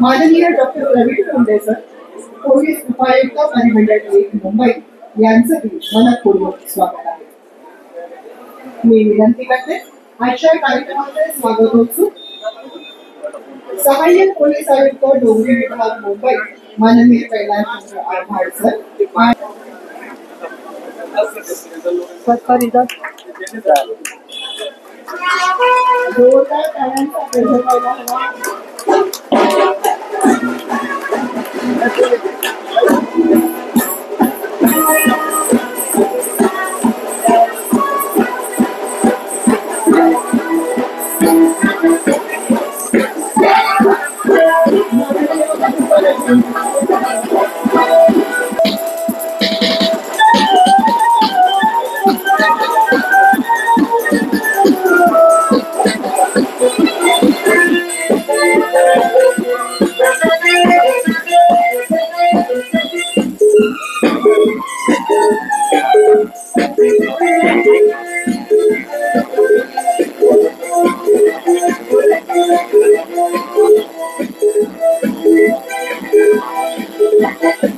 माननीय doctor Praveen Munde sir, police उपायुक्त परिमंडळ 1 मुंबई यांचं मनपूर्वक स्वागत आहे. मी विनंती करते आजच्या कार्यक्रमाचे स्वागत उत्सुक सहाय्यक पोलीस आयुक्त डोंगरी विभाग मुंबई माननीय कैलास आव्हाड सर जोरदार टाळ्यांचा गजर हवा.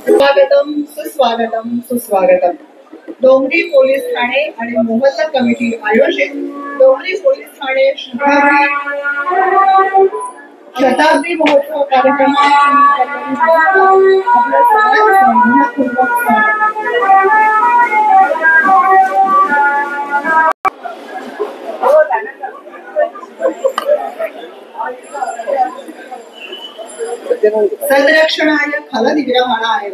स्वागतम सुस्वागतम सुस्वागतम. डोंगरी पोलीस ठाणे आणि मोहल्ला कमिटी आयोजित डोंगरी पोलीस ठाणे शताब्दी महोत्सव कार्यक्रमात संरक्षणाय खलनिग्रहणाय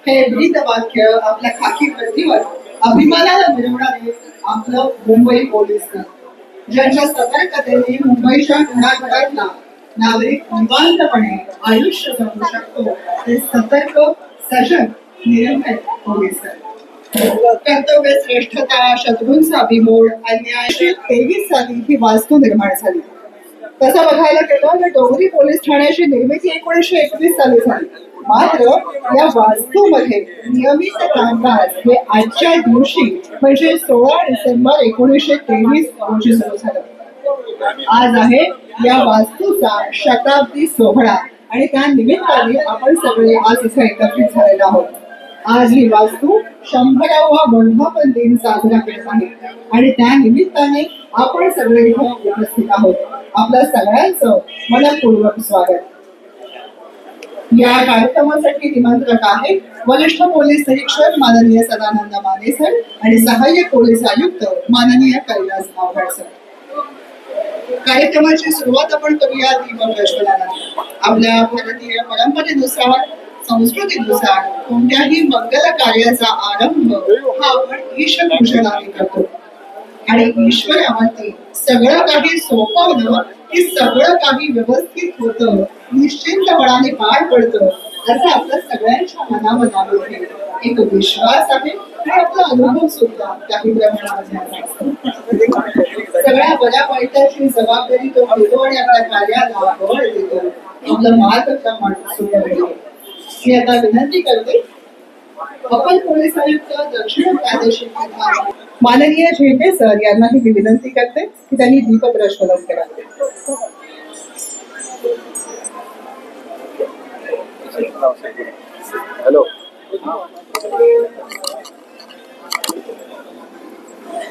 हे ब्रीदवाक्य आपल्या खाकी प्रतिवर अभिमानाला मिळवणारे आपलं मुंबई पोलीस दल, ज्यांच्या सतर्कतेने मुंबईच्या घराघरातला नागरिक निवांतपणे आयुष्य जगू शकतो ते सतर्क सजग निरंतर पोलीस दल. कर्तव्य श्रेष्ठता, शत्रूंचा बिमोड, अन्याय 23 साली ही वास्तू निर्माण झाली. तसं बघायला गेलं तर डोंगरी पोलीस ठाण्याची निर्मिती 1921 साली झाली. मात्र या वास्तूमध्ये नियमित कामकाज हे आजच्या दिवशी म्हणजे 16 डिसेंबर 1923 रोजी सुरू झालं. आज आहे या वास्तूचा शताब्दी सोहळा आणि त्या निमित्ताने आपण सगळे आज इथे एकत्रित झालेलो आहोत. आज ही वास्तू 100वा वर्धापन दिन साजरा करत आहे आणि त्या निमित्ताने आपण सगळे इथे उपस्थित आहोत. आपल्या सगळ्यांचं मनपूर्वक स्वागत. या कार्यक्रमासाठी निमंत्रक आहे वरिष्ठ पोलीस निरीक्षक माननीय सदानंद माने सर आणि सहाय्यक पोलीस आयुक्त माननीय कैलास आव्हाड सर. कार्यक्रमाची सुरुवात आपण करूया दीपप्रज्वलनाने. आपल्या भारतीय परंपरेनुसार, संस्कृतीनुसार कोणत्याही मंगल कार्याचा आरंभ हा आपण ईश पूजनाने करतो आणि ईश्वरावरती सगळं काही सोपवलं की सगळं काही व्यवस्थित होतं, निश्चिंतपणाने पार पडतं असं आपल्या सगळ्यांच्या मनामध्ये एक विश्वास आहे आणि आपला अनुभव सुद्धा काही प्रमाणामध्ये सगळ्या बऱ्या वाईटाची जबाबदारी तो घेतो आणि आपल्या कार्याला बळ देतो. आपलं मार्गक्रमण सुद्धा देतो. मी आता विनंती करते अप्पर पोलीस आयुक्त दक्षिण प्रादेशिक विभाग माननीय झेंडे सर यांनाही मी विनंती करते की त्यांनी दीप प्रज्वलन करावे. हॅलो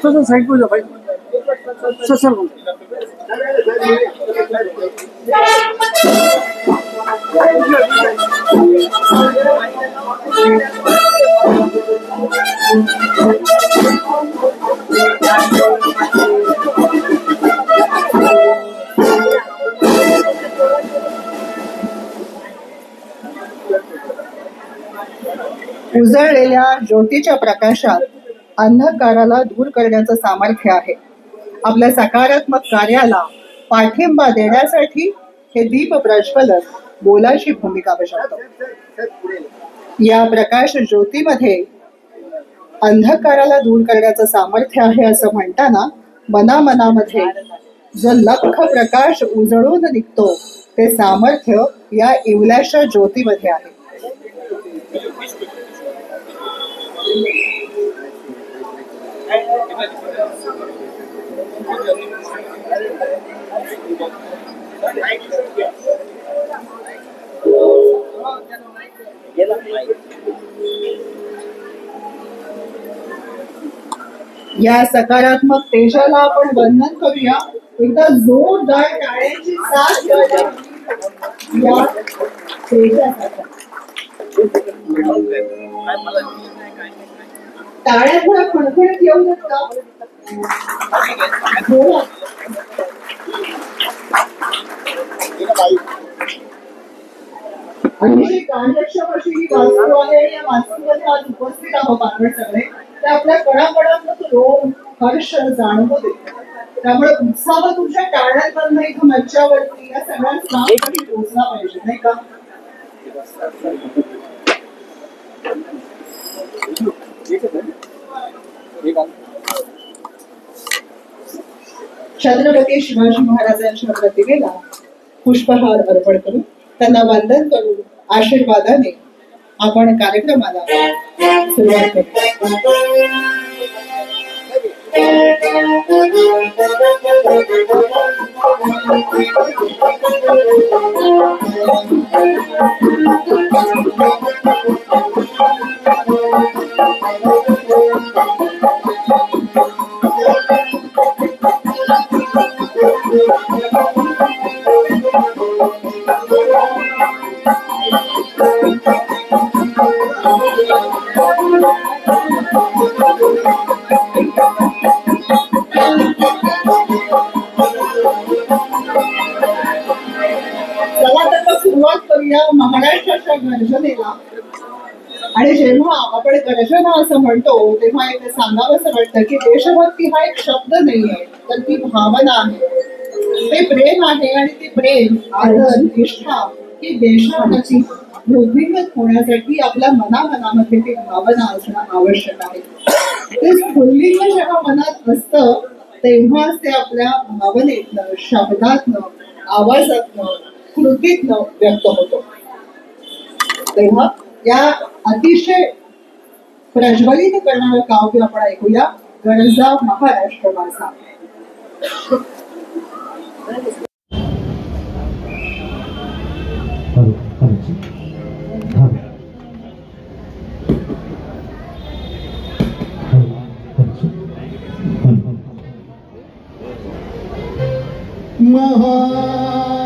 सर साइड पर जाओ भाई सर सर उजळलेल्या ज्योतीच्या प्रकाशात अंधकाराला दूर करण्याचं सामर्थ्य आहे. आपल्या सकारात्मक कार्याला पाठिंबा देण्यासाठी हे दीप प्रज्वलन बोलाची भूमिका बजावतो. या प्रकाश ज्योतीमध्ये अंधकाराला दूर करण्याचं सामर्थ्य आहे असं म्हणताना मनामनामध्ये जो लख प्रकाश उजळून निघतो ते सामर्थ्य या इवल्याशा ज्योतीमध्ये आहे. या सकारात्मक तेजाला आपण वंदन करूया. एकदा जोरदार टाळ्यांची साथ द्या या तेजासाठी. टाळ्या थोड्या खणखणीत येऊ देत का? बोला. अतिशय कार्यक्षम अशी ही वास्तू आहे आणि या वास्तूमध्ये आज उपस्थित आहोत आपण सगळे. ते आपल्या कणाकणांमध्ये रोम हर्ष जाणवू देते. त्यामुळे उत्साह तुमच्या टाळ्यांमधनं इथं मंचावरती या सगळ्यांना पोहोचला पाहिजे, नाही का? छत्रपती शिवाजी महाराजांच्या प्रतिमेला पुष्पहार अर्पण करून त्यांना वंदन करून आशीर्वादाने आपण कार्यक्रमाला सुरुवात करू. सुरुवात करूया महाराष्ट्राच्या गर्जनेला. आणि जेव्हा आपण गर्जना असं म्हणतो तेव्हा एक सांगावं असं वाटतं की देशभक्ती हा एक शब्द नाहीये, तर ती भावना आहे, ते प्रेम आहे. आणि ती प्रेम आदर निष्ठा ही देशाप्रती वृद्धिंगत होण्यासाठी आपल्या मनामध्ये ती भावना असणं आवश्यक आहे. ते स्फुल्लिंग जेव्हा मनात असतं तेव्हाच ते आपल्या भावनेतनं, शब्दातनं, आवाजातनं, कृतीतनं व्यक्त होतो. तेव्हा या अतिशय प्रज्वलित करणारं काव्य आपण ऐकूया, गरजा महाराष्ट्र माझा.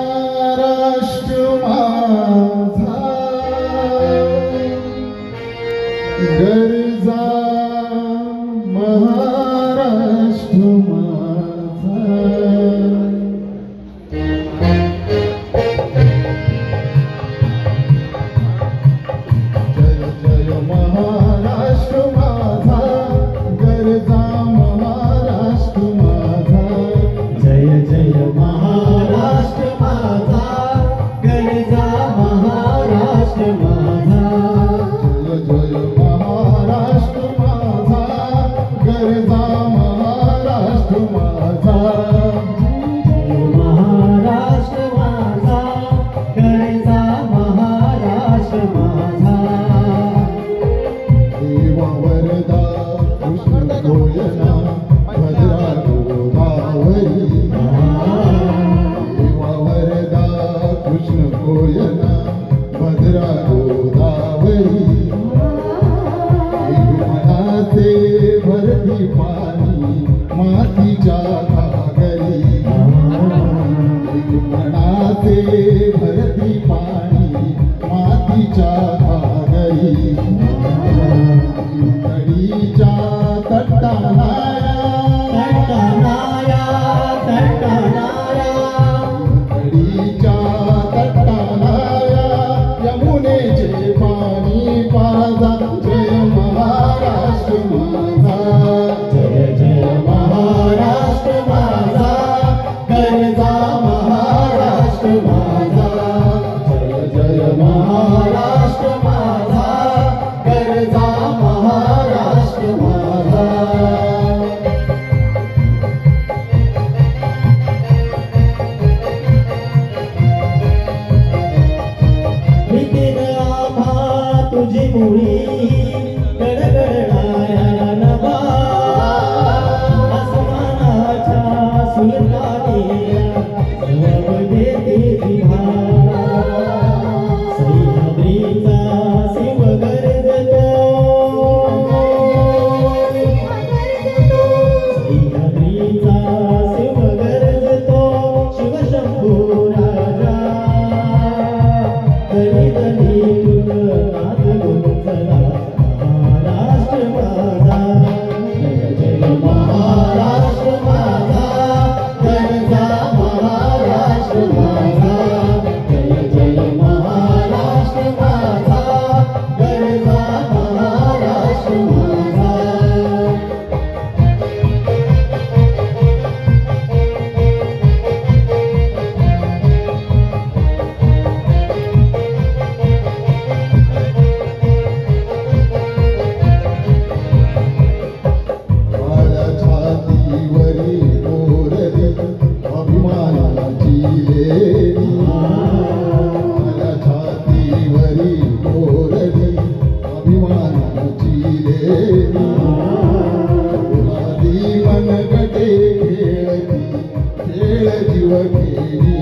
महाराष्ट्र माझा गरजा महाराष्ट्र माझा जय जय महाराष्ट्र माझा गरजा महाराष्ट्र माझा जय जय महाराष्ट्र मनगटे खेळती खेळ जीव खेळी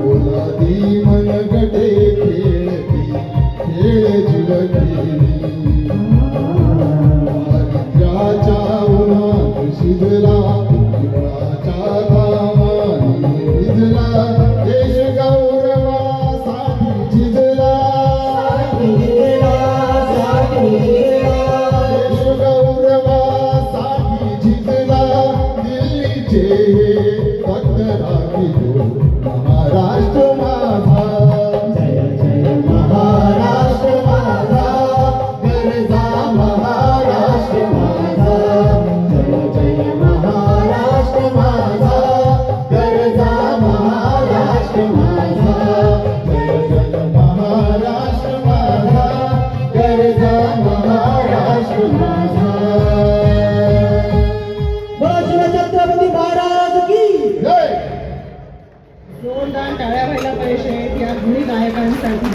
बोलादी मनगटे खेळती खेळ जीव खेळी वारित्र्याच्या उन्हात शिजला इंद्राच्या घामाने भिजला देश गौरवासाठी झिजला देश गौरवासाठी झिजला दिल्लीचे हे फक्त राखीतो महाराष्ट्र माझा जय जय महाराष्ट्र माझा गरजा महाराष्ट्र माझा जय जय महाराष्ट्र माझा गरजा महाराष्ट्र माझा जय जय महाराष्ट्र माझा गरजा महाराष्ट्र माझा छत्रपती महाराज की जय जोरदार टाळ्या व्हायला पाहिजेत या गुणी गायकांसाठी.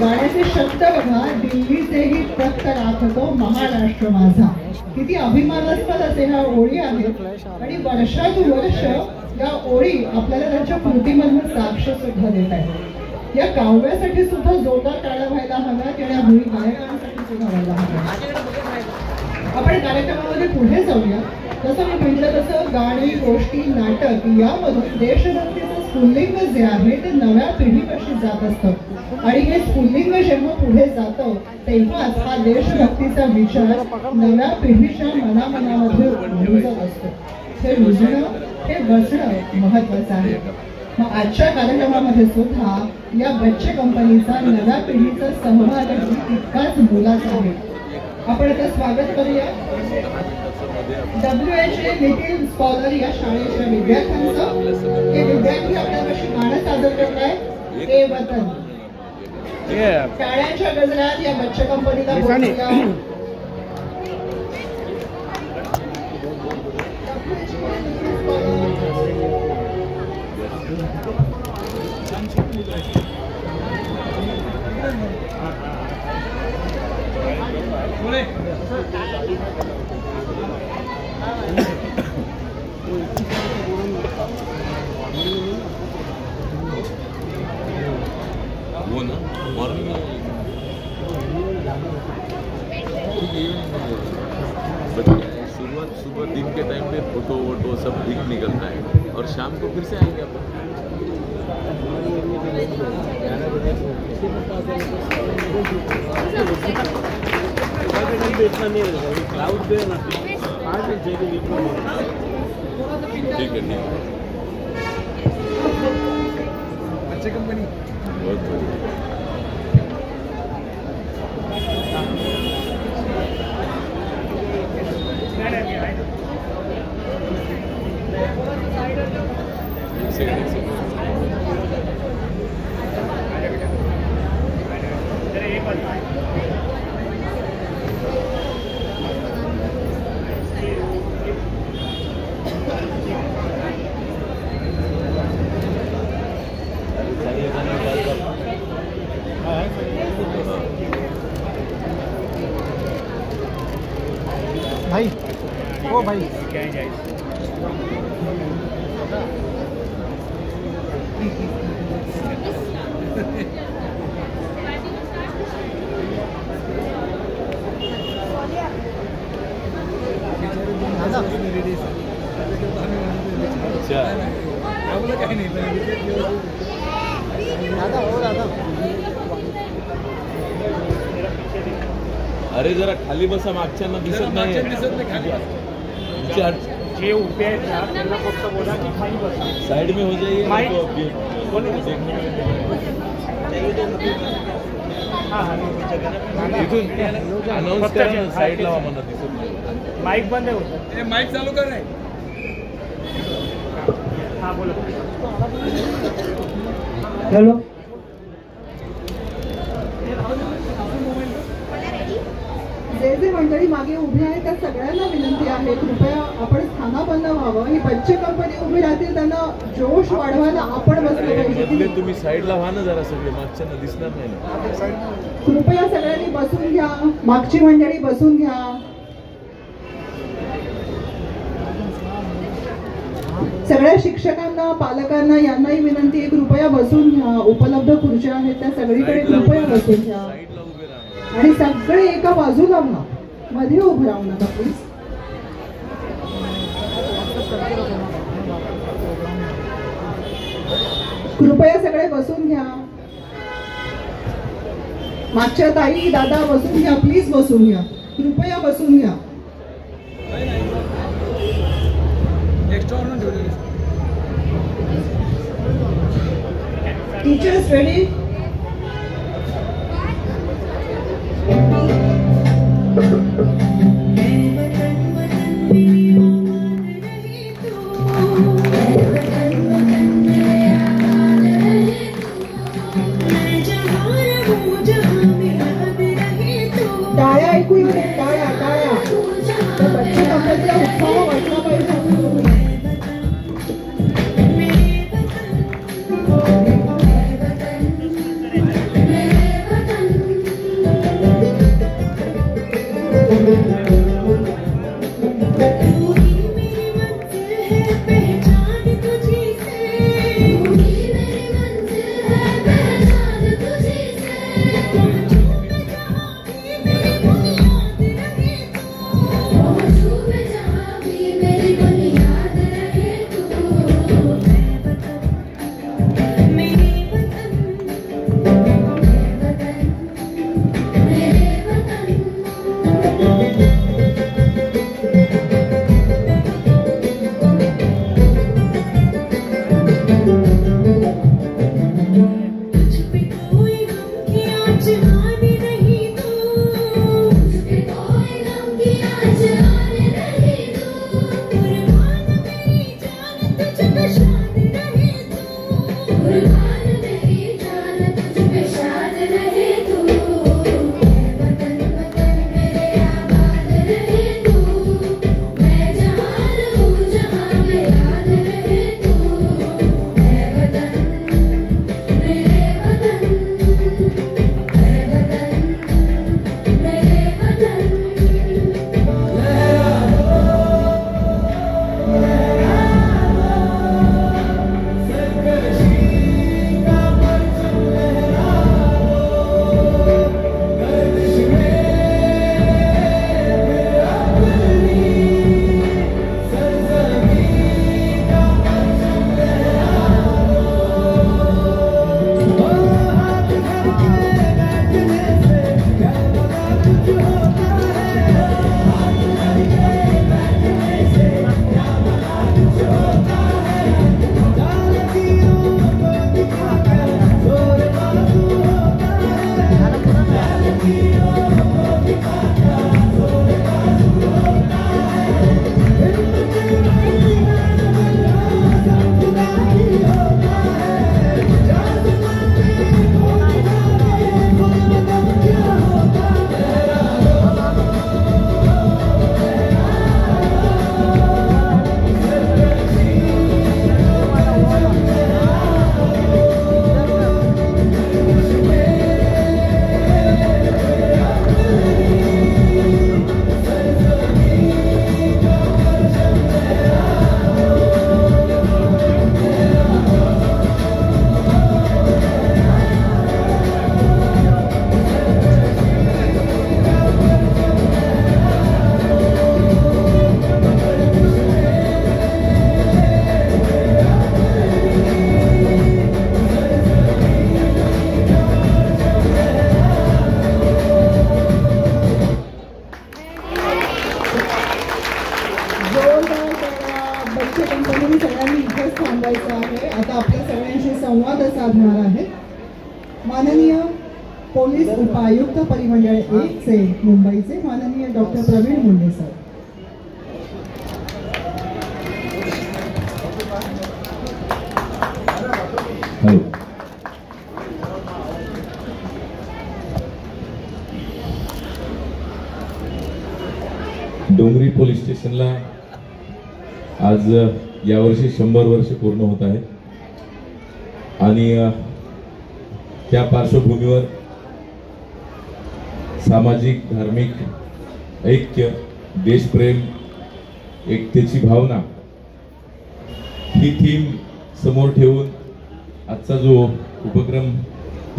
गाण्याचे शब्द बघा, दिल्लीचेही तख्त राखतो महाराष्ट्र माझा. किती अभिमानास्पद असे ह्या ओळी आहेत आणि वर्षानुवर्ष या ओळी आपल्याला त्यांच्या कृतीमधून साक्ष सुद्धा देत आहेत. या काव्यासाठी सुद्धा जोरदार टाळ्या व्हायला हव्यात आणि या गुणी गायकांसाठी सुद्धा व्हायला हव्यात. आपण कार्यक्रमामध्ये पुढे जाऊया. जसं मी म्हटलं तसं गाणी, गोष्टी, नाटक यामधून देशभक्तीचं स्फुल्लिंग जे आहे ते नव्या पिढीपाशी जात असतं आणि हे स्फुल्लिंग जेव्हा पुढे जातं तेव्हाच हा देशभक्तीचा विचार नव्या पिढीच्या मनामनामध्ये रुजत असतो. हे रुजणं, हे बसणं महत्वाचं आहे. मग आजच्या कार्यक्रमामध्ये सुद्धा या बच्चे कंपनीचा नव्या पिढीचा सहभाग तितकाच मोलाचा आहे. आपण आता स्वागत करूया WHA लिटिल स्कॉलर या शाळेच्या विद्यार्थ्यांचं. हे विद्यार्थी आपल्यापाशी गाणं सादर करताय ए वतन. टाळ्यांच्या गजरात या बच्चे कंपनीला बोलूया. वो ना मॉर्निंग में शुरुआत सुबह दिन के टाइम पे फोटो वोटो सब ठीक निकलता है और शाम को फिर से आएंगे अपन. ठीक है अच्छी कंपनी बहुत बढ़िया. भाई ओ भाई अच्छा अरे जरा खाली बसा, मागच्यांना दिसत नाही. जे उभे आहेत ना त्यांना फक्त बोला की खाली बसा. साइड में हो जाइए. इथून अनाउन्स करा ना, साइड लावा म्हणा दिसत नाही. माईक बंद आहे होतं. माइक चालू कर रे. हां बोला. हॅलो जे जे मंडळी मागे उभी आहे त्या सगळ्यांना विनंती आहे, कृपया आपण स्थानापन्न व्हावं. ही बच्चे कंपनी उभी राहतील, त्यांना जोश वाढवायला आपण बसलं इथले पाहिजे. तुम्ही साईडला व्हा ना जरा, सगळे मागच्यांना दिसणार नाही ना. कृपया सगळ्यांनी बसून घ्या, मागची मंडळी बसून घ्या. सगळ्या शिक्षकांना, पालकांना यांनाही विनंती आहे, कृपया बसून घ्या. उपलब्ध खुर्च्या आहेत त्या सगळीकडे कृपया बसून घ्या आणि सगळे एका बाजूला व्हा, मध्ये उभं राहू नका प्लीज. कृपया सगळे बसून घ्या. मागच्या ताई दादा बसून घ्या, प्लीज बसून घ्या, कृपया बसून घ्या. Teachers ready? टाळ्या ऐकू येऊ दे, टाळ्या टाळ्या. त्या बच्चे कपड्याचा उत्साह वाटला पाहिजे. साधणार आहे. माननीय पोलीस उपायुक्त परिमंडळ 1 चे मुंबईचे माननीय डॉक्टर प्रवीण मुंडे सर. डोंगरी पोलीस स्टेशनला आज यावर्षी 100 वर्ष पूर्ण होत आहे आणि त्या पार्श्वभूमीवर सामाजिक धार्मिक ऐक्य, देशप्रेम, एकतेची भावना ही थीम समोर ठेवून आजचा जो उपक्रम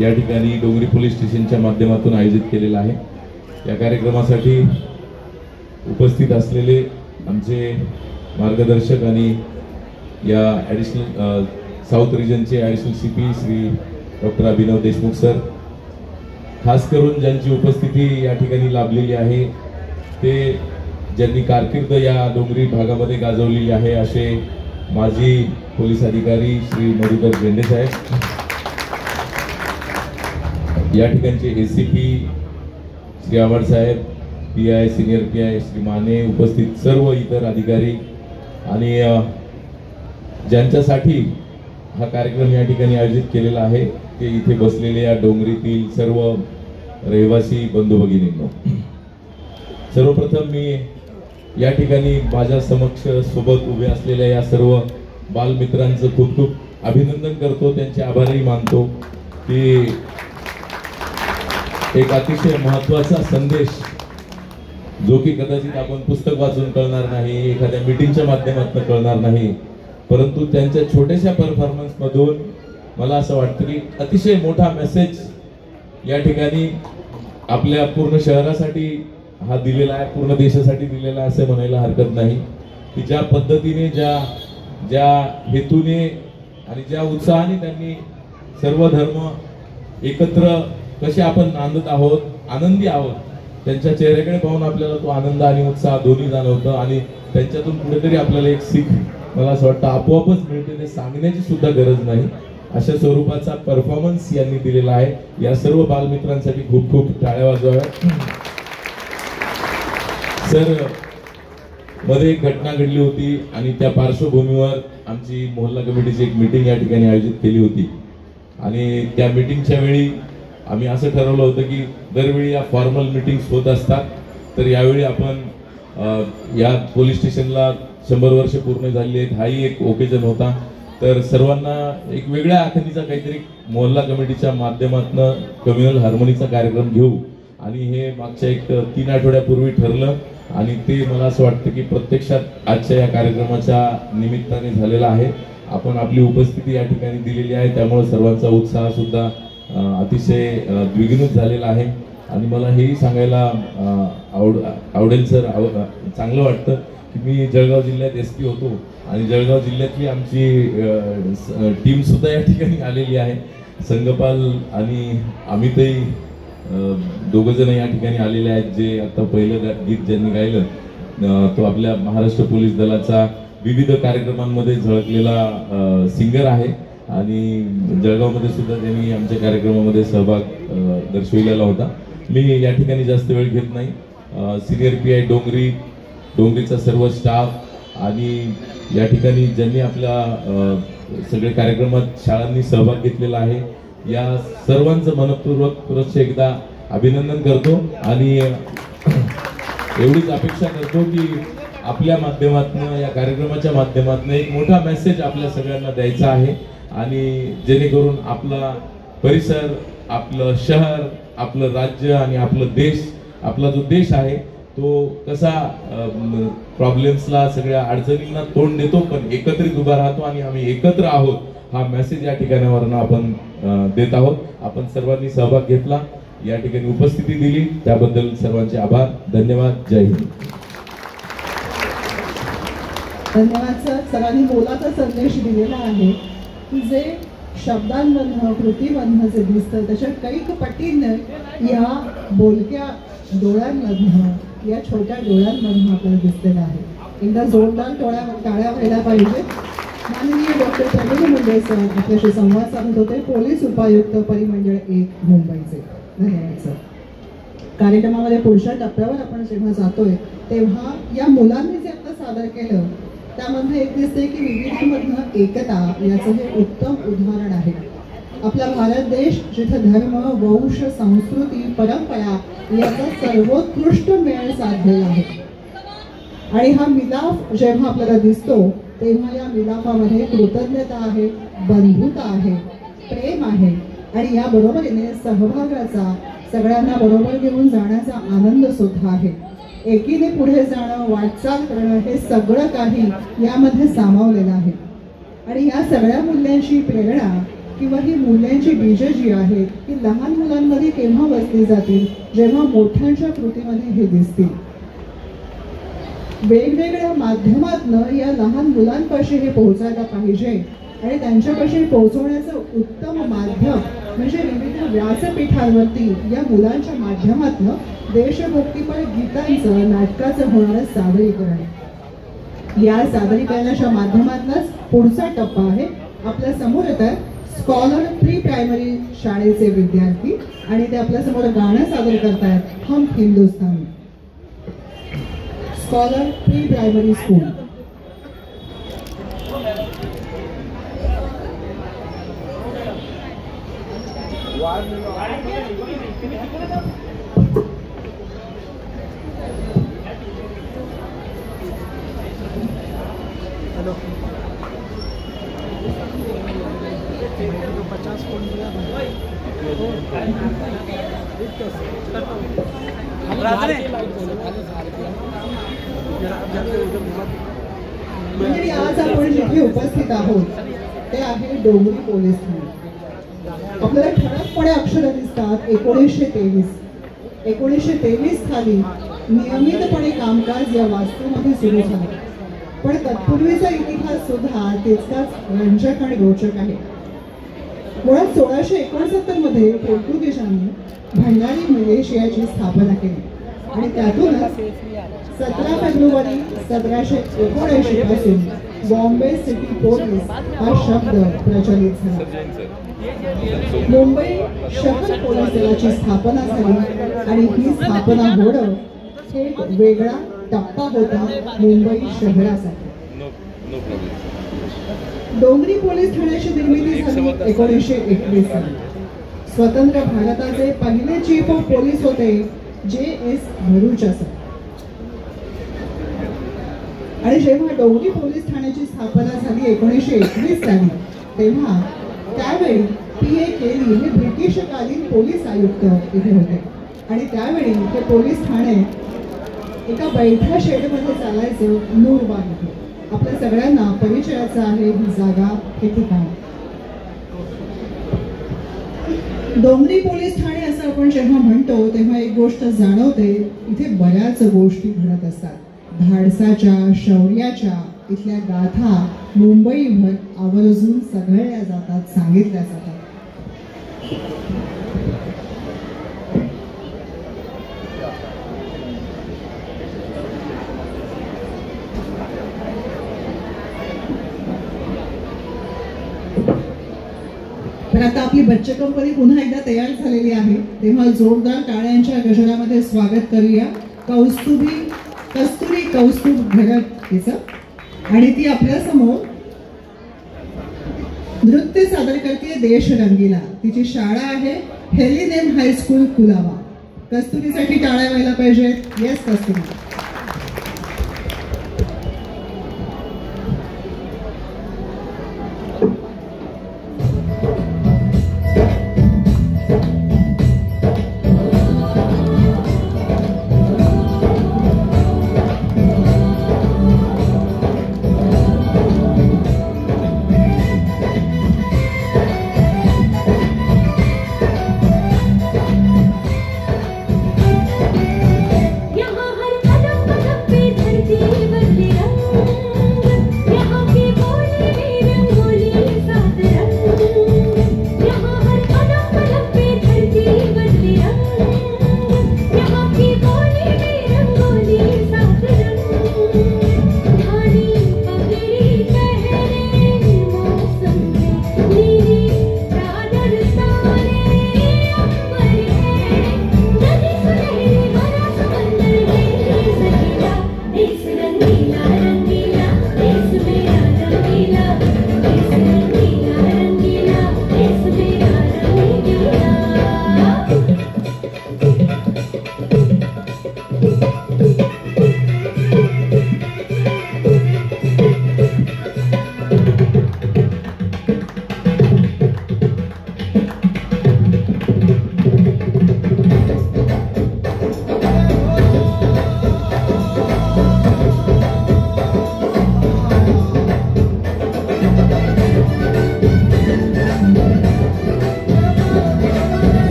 या ठिकाणी डोंगरी पोलीस स्टेशनच्या माध्यमातून आयोजित केलेला आहे, या कार्यक्रमासाठी उपस्थित असलेले आमचे मार्गदर्शक आणि या ॲडिशनल साऊथ रिजनचे additional CP Shri doctor Abhinav Deshmukh sir, खास करून ज्यांची उपस्थिती या ठिकाणी लाभलेली आहे ते ज्यांनी कारकीर्द या डोंगरी भागामध्ये गाजवलेली आहे असे माजी पोलीस अधिकारी श्री मधुकर झेंडे साहेब, या ठिकाणचे ACP श्री आव्हाड साहेब, PI senior PI Shri Mane, उपस्थित सर्व इतर अधिकारी आणि ज्यांच्यासाठी हा कार्यक्रम या ठिकाणी आयोजित केलेला आहे ते इथे बसलेले या डोंगरीतील सर्व रहिवासी बंधू भगिनींनो, सर्वप्रथम मी या ठिकाणी माझ्या समक्ष सोबत उभे असलेल्या या सर्व बालमित्रांचं खूप खूप अभिनंदन करतो, त्यांचे आभारही मानतो की एक अतिशय महत्त्वाचा संदेश जो की कदाचित आपण पुस्तक वाचून कळणार नाही, एखाद्या मीटिंगच्या माध्यमातून कळणार नाही, परंतु त्यांच्या छोट्याशा परफॉर्मन्स मधून मला असं वाटतं की अतिशय मोठा मेसेज या ठिकाणी आपल्या पूर्ण शहरासाठी हा दिलेला आहे, पूर्ण देशासाठी दिलेला आहे असं म्हणायला हरकत नाही की ज्या पद्धतीने ज्या हेतूने आणि ज्या उत्साहाने त्यांनी सर्व धर्म एकत्र कसे आपण नांदत आहोत, आनंदी आहोत, त्यांच्या चेहऱ्याकडे पाहून आपल्याला तो आनंद आणि उत्साह दोन्ही जाणवतं आणि त्यांच्यातून कुठेतरी आपल्याला एक सीख मला असं वाटतं आपोआपच मिळते, ते सांगण्याची सुद्धा गरज नाही, अशा स्वरूपाचा परफॉर्मन्स यांनी दिलेला आहे। या सर्व बालमित्रांसाठी खूप खूप टाळ्या वाजवाव्या। सर, मध्ये एक घटना घडली होती आणि त्या पार्श्वभूमीवर आमची मोहल्ला कमिटीची एक मीटिंग या ठिकाणी आयोजित केली होती आणि त्या मीटिंगच्या वेळी आम्ही असं ठरवलं होतं की दरवेळी या फॉर्मल मीटिंग्स होत असतात, तर यावेळी आपण या पोलीस स्टेशनला 100 वर्ष पूर्ण झाली आहेत, हाही एक ओकेजन होता, तर सर्वांना एक वेगळ्या आखणीचा काहीतरी मोहल्ला कमिटीच्या माध्यमातून कम्युनल हार्मोनीचा कार्यक्रम घेऊ आणि हे मागच्या एक 3 आठवड्यापूर्वी ठरलं आणि ते मला असं वाटतं की प्रत्यक्षात आजच्या या कार्यक्रमाच्या निमित्ताने झालेला आहे। आपण आपली उपस्थिती या ठिकाणी दिलेली आहे, त्यामुळे सर्वांचा उत्साह सुद्धा अतिशय द्विगुणित झालेला आहे आणि मला हेही सांगायला आवडेल सर, चांगलं वाटतं की मी जळगाव जिल्ह्यात SP होतो आणि जळगाव जिल्ह्यातली आमची टीम सुद्धा या ठिकाणी आलेली आहे। संगपाल आणि अमितही दोघं जण या ठिकाणी आलेले आहेत, जे आता पहिलं गीत ज्यांनी गायलं तो आपल्या महाराष्ट्र पोलीस दलाचा विविध कार्यक्रमांमध्ये झळकलेला सिंगर आहे आणि जळगावमध्ये सुद्धा त्यांनी आमच्या कार्यक्रमामध्ये सहभाग दर्शविलेला होता। मी या ठिकाणी जास्त वेळ घेत नाही, सिनियर PI डोंगरीचा सर्व स्टाफ आणि या ठिकाणी ज्यांनी आपल्या सगळे कार्यक्रमात शाळांनी सहभाग घेतलेला आहे, या सर्वांचं मनपूर्वक पुनश्च एकदा अभिनंदन करतो आणि एवढीच अपेक्षा करतो की आपल्या माध्यमातून या कार्यक्रमाच्या माध्यमातून एक मोठा मेसेज आपल्या सगळ्यांना द्यायचा आहे आणि जेणेकरून आपला परिसर, आपलं शहर, आपलं राज्य आणि आपलं देश, आपला जो देश आहे तो कसा प्रॉब्लेम्सला, सगळ्या अडचणींना तोंड देतो पण एकत्रित उभा राहतो आणि आम्ही एकत्र आहोत, हा मेसेज या ठिकाणावरून आपण देत आहोत। आपण सर्वांनी सहभाग घेतला, या ठिकाणी उपस्थिती दिली, त्याबद्दल सर्वांचे आभार, धन्यवाद, जय हिंद। धन्यवाद सर, सरांनी मोलाचा संदेश दिलेला आहे की जे शब्दांमधनं, कृतीमधनं जे दिसतं त्याच्या कैक पटीनं या बोलक्या डोळ्यांमधनं, या छोट्या डोळ्यांमधनं आपल्याला दिसलेलं आहे। एकदा जोरदार टाळ्या व्हायला पाहिजे। माननीय डॉक्टर प्रवीण मुंडे सर आपल्याशी संवाद साधत होते, पोलीस उपायुक्त परिमंडळ 1 मुंबईचे। धन्यवाद सर। कार्यक्रमामध्ये पुढच्या टप्प्यावर आपण जेव्हा जातोय तेव्हा या मुलांनी जे आता सादर केलं त्यामध्ये एक दिसते की विविधतेमधनं एकता याचं हे उत्तम उदाहरण आहे। आपला भारत देश जिथे धर्म, वंश, संस्कृती, परंपरा याचा सर्वोत्कृष्ट मेळ साधलेला आहे आणि हा मिलाफ जेव्हा आपल्याला दिसतो तेव्हा या मिलाफामध्ये कृतज्ञता आहे, बंधुता आहे, प्रेम आहे आणि या बरोबरीने सहभागाचा, सगळ्यांना बरोबर घेऊन जाण्याचा आनंद सुद्धा आहे। एकीने पुढे जाणं, वाटचाल करणं हे सगळं काही यामध्ये सामावलेलं आहे। आणि या सगळ्या मूल्यांची प्रेरणा किंवा ही मूल्यांची बीज जी आहेत ती लहान मुलांमध्ये केव्हा बसली जातील, जेव्हा मोठ्यांच्या कृतीमध्ये हे दिसतील. वेगवेगळ्या माध्यमातनं या लहान मुलांपाशी हे पोहोचायला पाहिजे आणि त्यांच्यापाशी पोहोचवण्याचं उत्तम माध्यम म्हणजे विविध व्यासपीठांवरती या मुलांच्या माध्यमातनं देशभक्तीपर गीतांचं, नाटकाचं होणारं सादरीकरण. या सादरीकरणाच्या माध्यमातूनच पुढचा टप्पा आहे. आपल्या समोर येतात स्कॉलर प्री प्रायमरी शाळेचे विद्यार्थी आणि ते आपल्या समोर गाणं सादर करतायत, Hum Hindustani. Scholar pre primary school. Hello 50 phone दिया म्हणजे आज आपण जिथे उपस्थित आहोत ते आहे डोंगरी पोलीस ठाणे. आपल्याला ठळकपणे अक्षरं दिसतात 1923. 1923 साली नियमितपणे कामकाज या वास्तूमध्ये सुरू झालं. पण तत्पूर्वीचा इतिहास सुद्धा तितकाच रंजक आणि रोचक आहे. मुळात 1669 मध्ये पोर्तुगीजांनी भंडारी मिलिशियाची स्थापना केली आणि त्यातूनच 17 फेब्रुवारी 1779 पासून बॉम्बे सिटी पोलीस हा शब्द प्रचलित झाला. मुंबई शहर पोलीस दलाची स्थापना झाली आणि ही स्थापना होणं हे एक वेगळा टप्पा होता मुंबई शहरासाठी. डोंगरी पोलीस ठाण्याची निर्मिती झाली 1921 साली. स्वतंत्र भारताचे पहिले चीफ ऑफ पोलीस होते J.S. भरूचा सर. आणि जेव्हा डोंगरी पोलीस ठाण्याची स्थापना झाली 1921 साली तेव्हा त्यावेळी P.A. केली हे ब्रिटिशकालीन पोलीस आयुक्त इथे होते आणि त्यावेळी ते पोलीस ठाणे एका बैठ्या शेडमध्ये चालायचं नूरबाग इथे. आपल्या सगळ्यांना परिचयाचं आहे ही जागा, हे ठिकाण. डोंगरी पोलीस ठाणे असं आपण जेव्हा म्हणतो तेव्हा एक गोष्ट जाणवते, इथे बऱ्याच गोष्टी घडत असतात. धाडसाच्या, शौर्याच्या इथल्या गाथा मुंबईभर आवर्जून सगळ्या जातात, सांगितल्या जातात. तर आता आपली बच्चे कंपनी पुन्हा एकदा तयार झालेली आहे, तेव्हा जोरदार टाळ्यांच्या गजरामध्ये स्वागत करूया कस्तुरी कौस्तुभ घरत हिचं. आणि ती आपल्या समोर नृत्य सादर करते देश रंगीला. तिची शाळा आहे हेलिनेम हायस्कूल कुलाबा. कस्तुरीसाठी टाळ्या व्हायला पाहिजेत. येस कस्तुरी. यहाँ हर कदम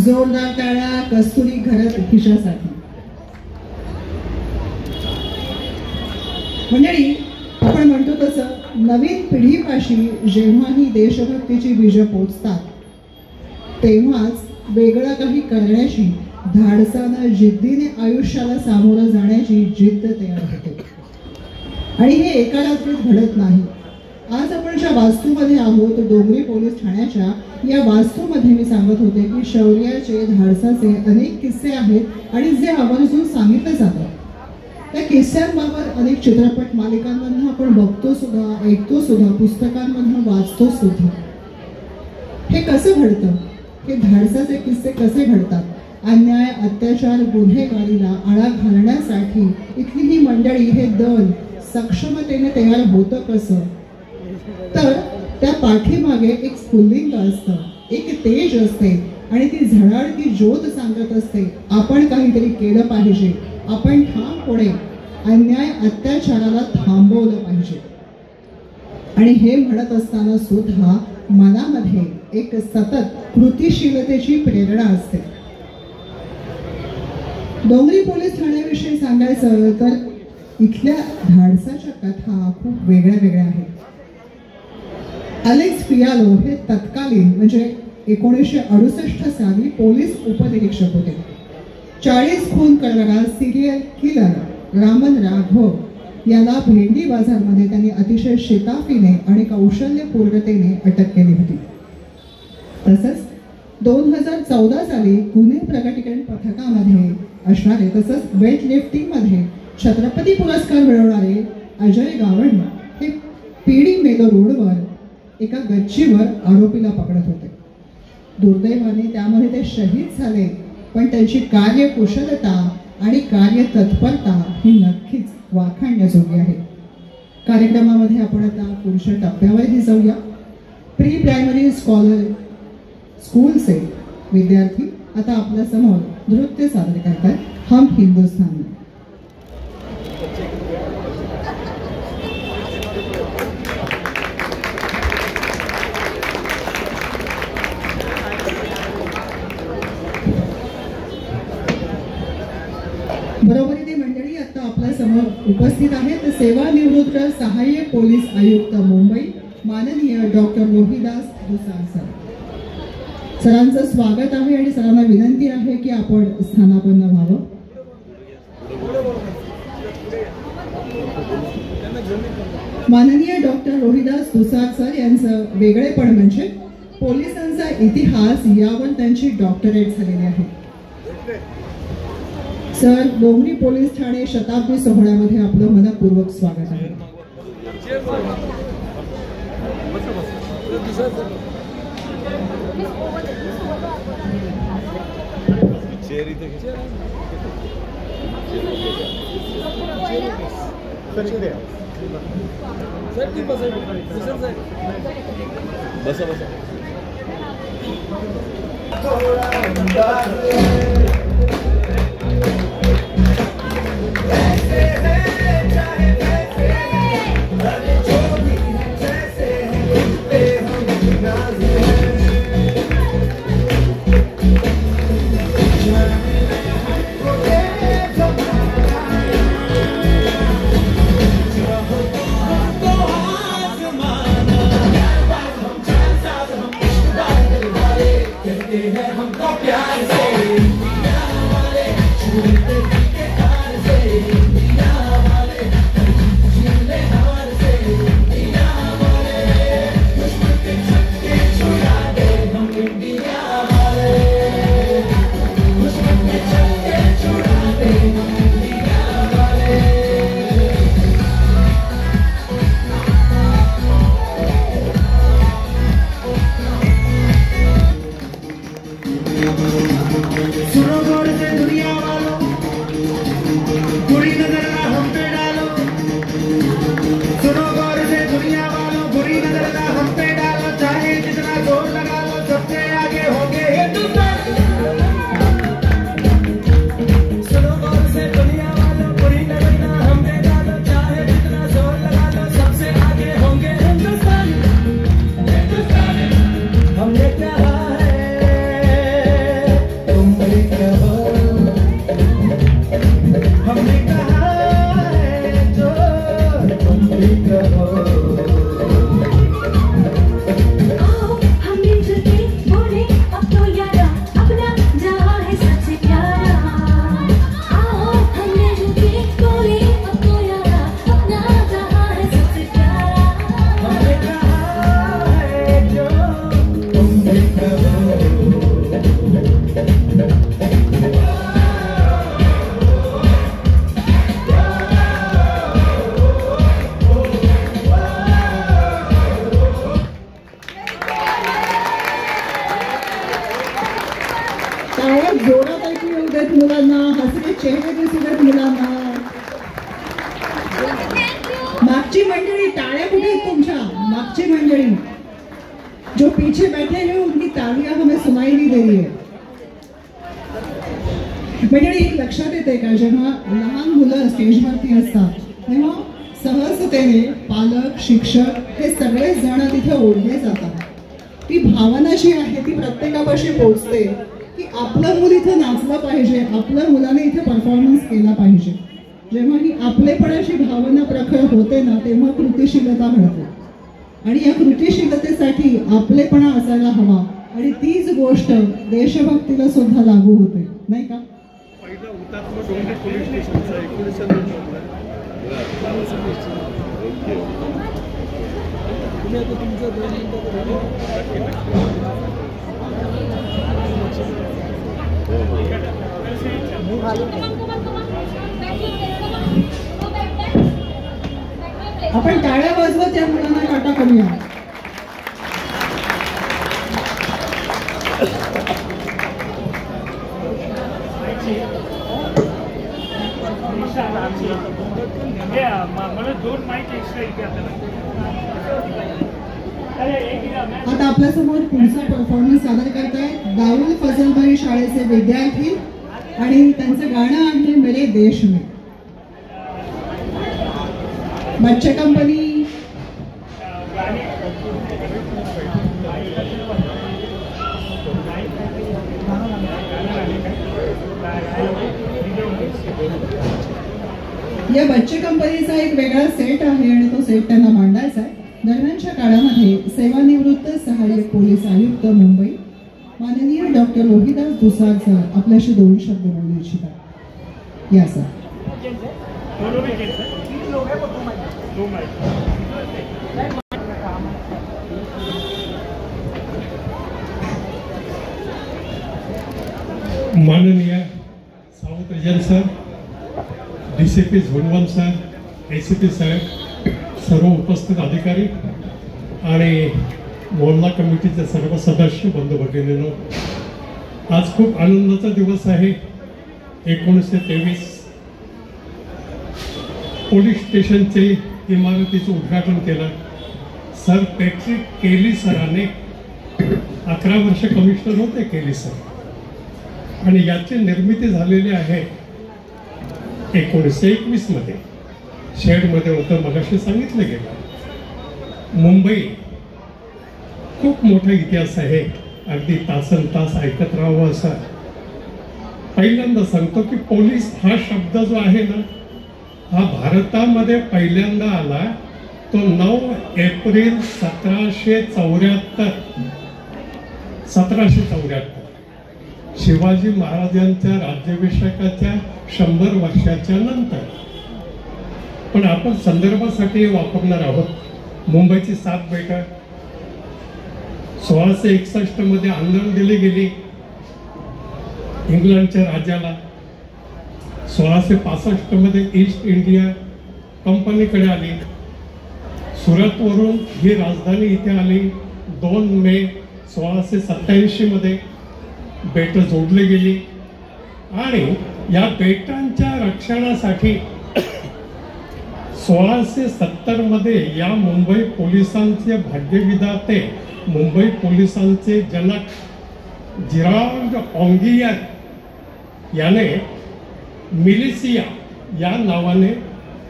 जोरदार टाळ्या कस्तुरी घरत खिशासाठी. मंडळी, आपण म्हणतो तसं नवीन पिढीपाशी जेव्हाही देशभक्तीची बीजं पोचतात तेव्हाच वेगळं काही करण्याची, धाडसानं जिद्दीने आयुष्याला सामोरं जाण्याची जिद्द तयार होते. आणि हे एका रात्रीत घडत नाही. आज आपण ज्या वास्तूमध्ये आहोत, डोंगरी पोलीस ठाण्याच्या या वास्तूमध्ये मी सांगत होते की शौर्याचे, धाडसाचे अनेक किस्से आहेत आणि जे आवर्जून सांगितले जातात. त्या किस्स्यांबाबत अनेक चित्रपट मालिकांमधून आपण बघतो सुद्धा, ऐकतो सुद्धा, पुस्तकांमधून वाचतो सुद्धा. हे कसं घडतं? हे धाडसाचे किस्से कसे घडतात? अन्याय, अत्याचार, गुन्हेगारीला आळा घालण्यासाठी इथली ही मंडळी, हे दल सक्षमतेने तयार होतं कसं? तर त्या पाठीमागे एक स्फुल्लिंग असतं, एक तेज असते आणि ती झळाळती ज्योत सांगत असते आपण काहीतरी केलं पाहिजे, आपण ठामपणे अन्याय अत्याचाराला थांबवलं पाहिजे. आणि हे म्हणत असताना सुद्धा मनामध्ये एक सतत कृतिशीलतेची प्रेरणा असते. डोंगरी पोलीस ठाण्याविषयी सांगायचं तर इथल्या धाडसाच्या कथा खूप वेगळ्या वेगळ्या आहेत. अलेक्स फियालो हे तत्कालीन म्हणजे 1968 साली पोलीस उपनिरीक्षक होते. 40 खून करणारा सिरियल किलर रामन राघव याला भेंडी बाजारमध्ये त्यांनी अतिशय शिताफीने आणि कौशल्यपूर्णतेने अटक केली होती. तसंच 2014 साली गुन्हे प्रकटीकरण पथकामध्ये असणारे, तसंच वेट लिफ्टिंगमध्ये छत्रपती पुरस्कार मिळवणारे अजय गावंड हे पीडी मेलो रोडवर एका गच्चीवर आरोपीला पकडत होते. दुर्दैवाने त्यामध्ये ते शहीद झाले, पण त्यांची कार्यकुशलता आणि कार्यतत्परता ही नक्कीच वाखाणण्याजोगी आहे. कार्यक्रमामध्ये आपण आता पुढच्या टप्प्यावरही जाऊया. प्री प्रायमरी स्कूलचे विद्यार्थी आता आपल्या समोर नृत्य सादर करतात, हम हिंदुस्तानी. बरोबरीने मंडळी आता आपल्या समोर उपस्थित आहेत सेवानिवृत्त सहाय्यक पोलीस आयुक्त मुंबई माननीय डॉक्टर रोहिदास दुसार सर. सरांचं स्वागत आहे आणि सरांना विनंती आहे की आपण स्थानापन्न व्हावं. माननीय डॉक्टर रोहिदास दुसार सर यांचं वेगळेपण म्हणजे पोलिसांचा इतिहास यावर त्यांची डॉक्टरेट झालेली आहे. सर, डोंगरी पोलीस ठाणे शताब्दी सोहळ्यामध्ये आपलं मनपूर्वक स्वागत आहे. बसा बसा. हमको प्यार से मागची मंडळी, टाळ्या कुठे आहेत तुमच्या? मागची मंडळी, जो पीछे बैठे हैं उनकी तालियां हमें सुनाई नहीं दे रही है. मंडळी, एक लक्षात येते का, जेव्हा लहान मुलं स्टेजवरती असतात तेव्हा सहजतेने पालक, शिक्षक हे सगळे जण तिथे ओढले जातात. ती भावना जी आहे ती प्रत्येकापाशी पोहोचते की आपलं मूल इथे नाचलं पाहिजे, आपल्या मुलाने इथे परफॉर्मन्स केला पाहिजे. जेव्हा ही आपलेपणाची भावना प्रखर होते ना, तेव्हा कृतिशीलता घडते. आणि या कृतिशीलतेसाठी आपलेपणा असायला हवा. आणि तीच गोष्ट देशभक्तीला सुद्धा लागू होते, नाही का? पहिलं हुतात्मा डोंगरी पोलीस स्टेशनचा 1999 आपण टाळ्या वाजवत या मुलांना टाटा करूया. मला 2 माईक एक्स्ट्रा इथे आता आपल्या समोर पुढचा परफॉर्मन्स सादर करतायत दाऊल फजलभाई शाळेचे विद्यार्थी आणि त्यांचं गाणं आहे मेरे देश में. बच्चे कंपनी या बच्चे कंपनीचा एक वेगळा सेट आहे आणि तो सेट त्यांना मांडायचा आहे. दरम्यानच्या काळामध्ये सेवानिवृत्त सहाय्यक पोलीस आयुक्त मुंबई माननीय डॉक्टर रोहिदास दुसार सर आपल्याशी 2 शब्द बोलू इच्छितात. या सर. माननीय Sawant region sir, DCP zone one sir, ACP साहेब, सर्व उपस्थित अधिकारी आणि मोहल्ला कमिटीचे सर्व सदस्य बंधू भगिनींनो, आज खूप आनंदाचा दिवस आहे. 1923 पोलीस स्टेशनचे इमारतीचं उद्घाटन केलं. सर पॅट्रिक केली सरांनी 11 वर्ष कमिशनर होते केली सर, आणि याची निर्मिती झालेली आहे 1921 मध्ये. शेडमध्ये होतं, मगाशी सांगितलं गेलं. मुंबई खूप मोठा इतिहास आहे, अगदी तासन तास ऐकत राहावं असं. पहिल्यांदा सांगतो की पोलीस हा शब्द जो आहे ना, हा भारतामध्ये पहिल्यांदा आला तो 9 एप्रिल 1774 शिवाजी महाराजांच्या राज्याभिषेकाच्या 100 वर्षाच्या नंतर. पण आपण संदर्भासाठी वापरणार आहोत. मुंबईची 7 बैठक 1661 मध्ये आंदोलन दिली गेली इंग्लंडच्या राजाला. 1665 मध्ये ईस्ट इंडिया कंपनीकडे आली. सुरतवरून ही राजधानी इथे आली. 2 मे 1687 मध्ये बेट जोडली गेली आणि या बेटांच्या रक्षणासाठी 1670 मध्ये या मुंबई पोलिसांचे भाग्यविधाते, मुंबई पोलिसांचे जनक जिराल्ड ऑंगियर याने मिलिशिया या नावाने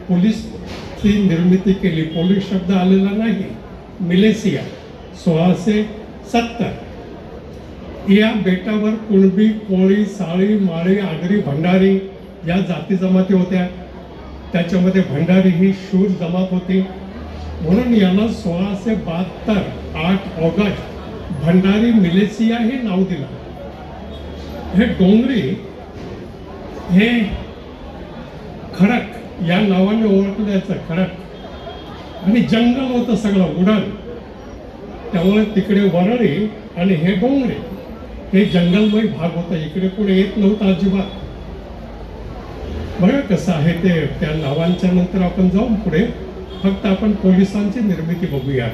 पोलीसची निर्मिती केली. पोलीस शब्द आलेला नाही, मिलिशिया. 1670 या बेटावर कुणबी, कोळी, साळी, माळी, आगरी, भंडारी या जाती जमाती होत्या. त्याच्यामध्ये भंडारी ही शूर जमात होती, म्हणून याला 1672 8 ऑगस्ट भंडारी मिलिशिया हे नाव दिलं. हे डोंगरी हे खडक या नावाने ओळखलं जायचं. खडक आणि जंगल होतं सगळं उडान, त्यामुळे तिकडे वरळी आणि हे डोंगरे हे जंगलमय भाग होता. इकडे कोणी येत नव्हतं अजिबात. बघा कसं आहे ते. त्या नावांच्या नंतर आपण जाऊन पुढे फक्त आपण पोलिसांची निर्मिती बघूया.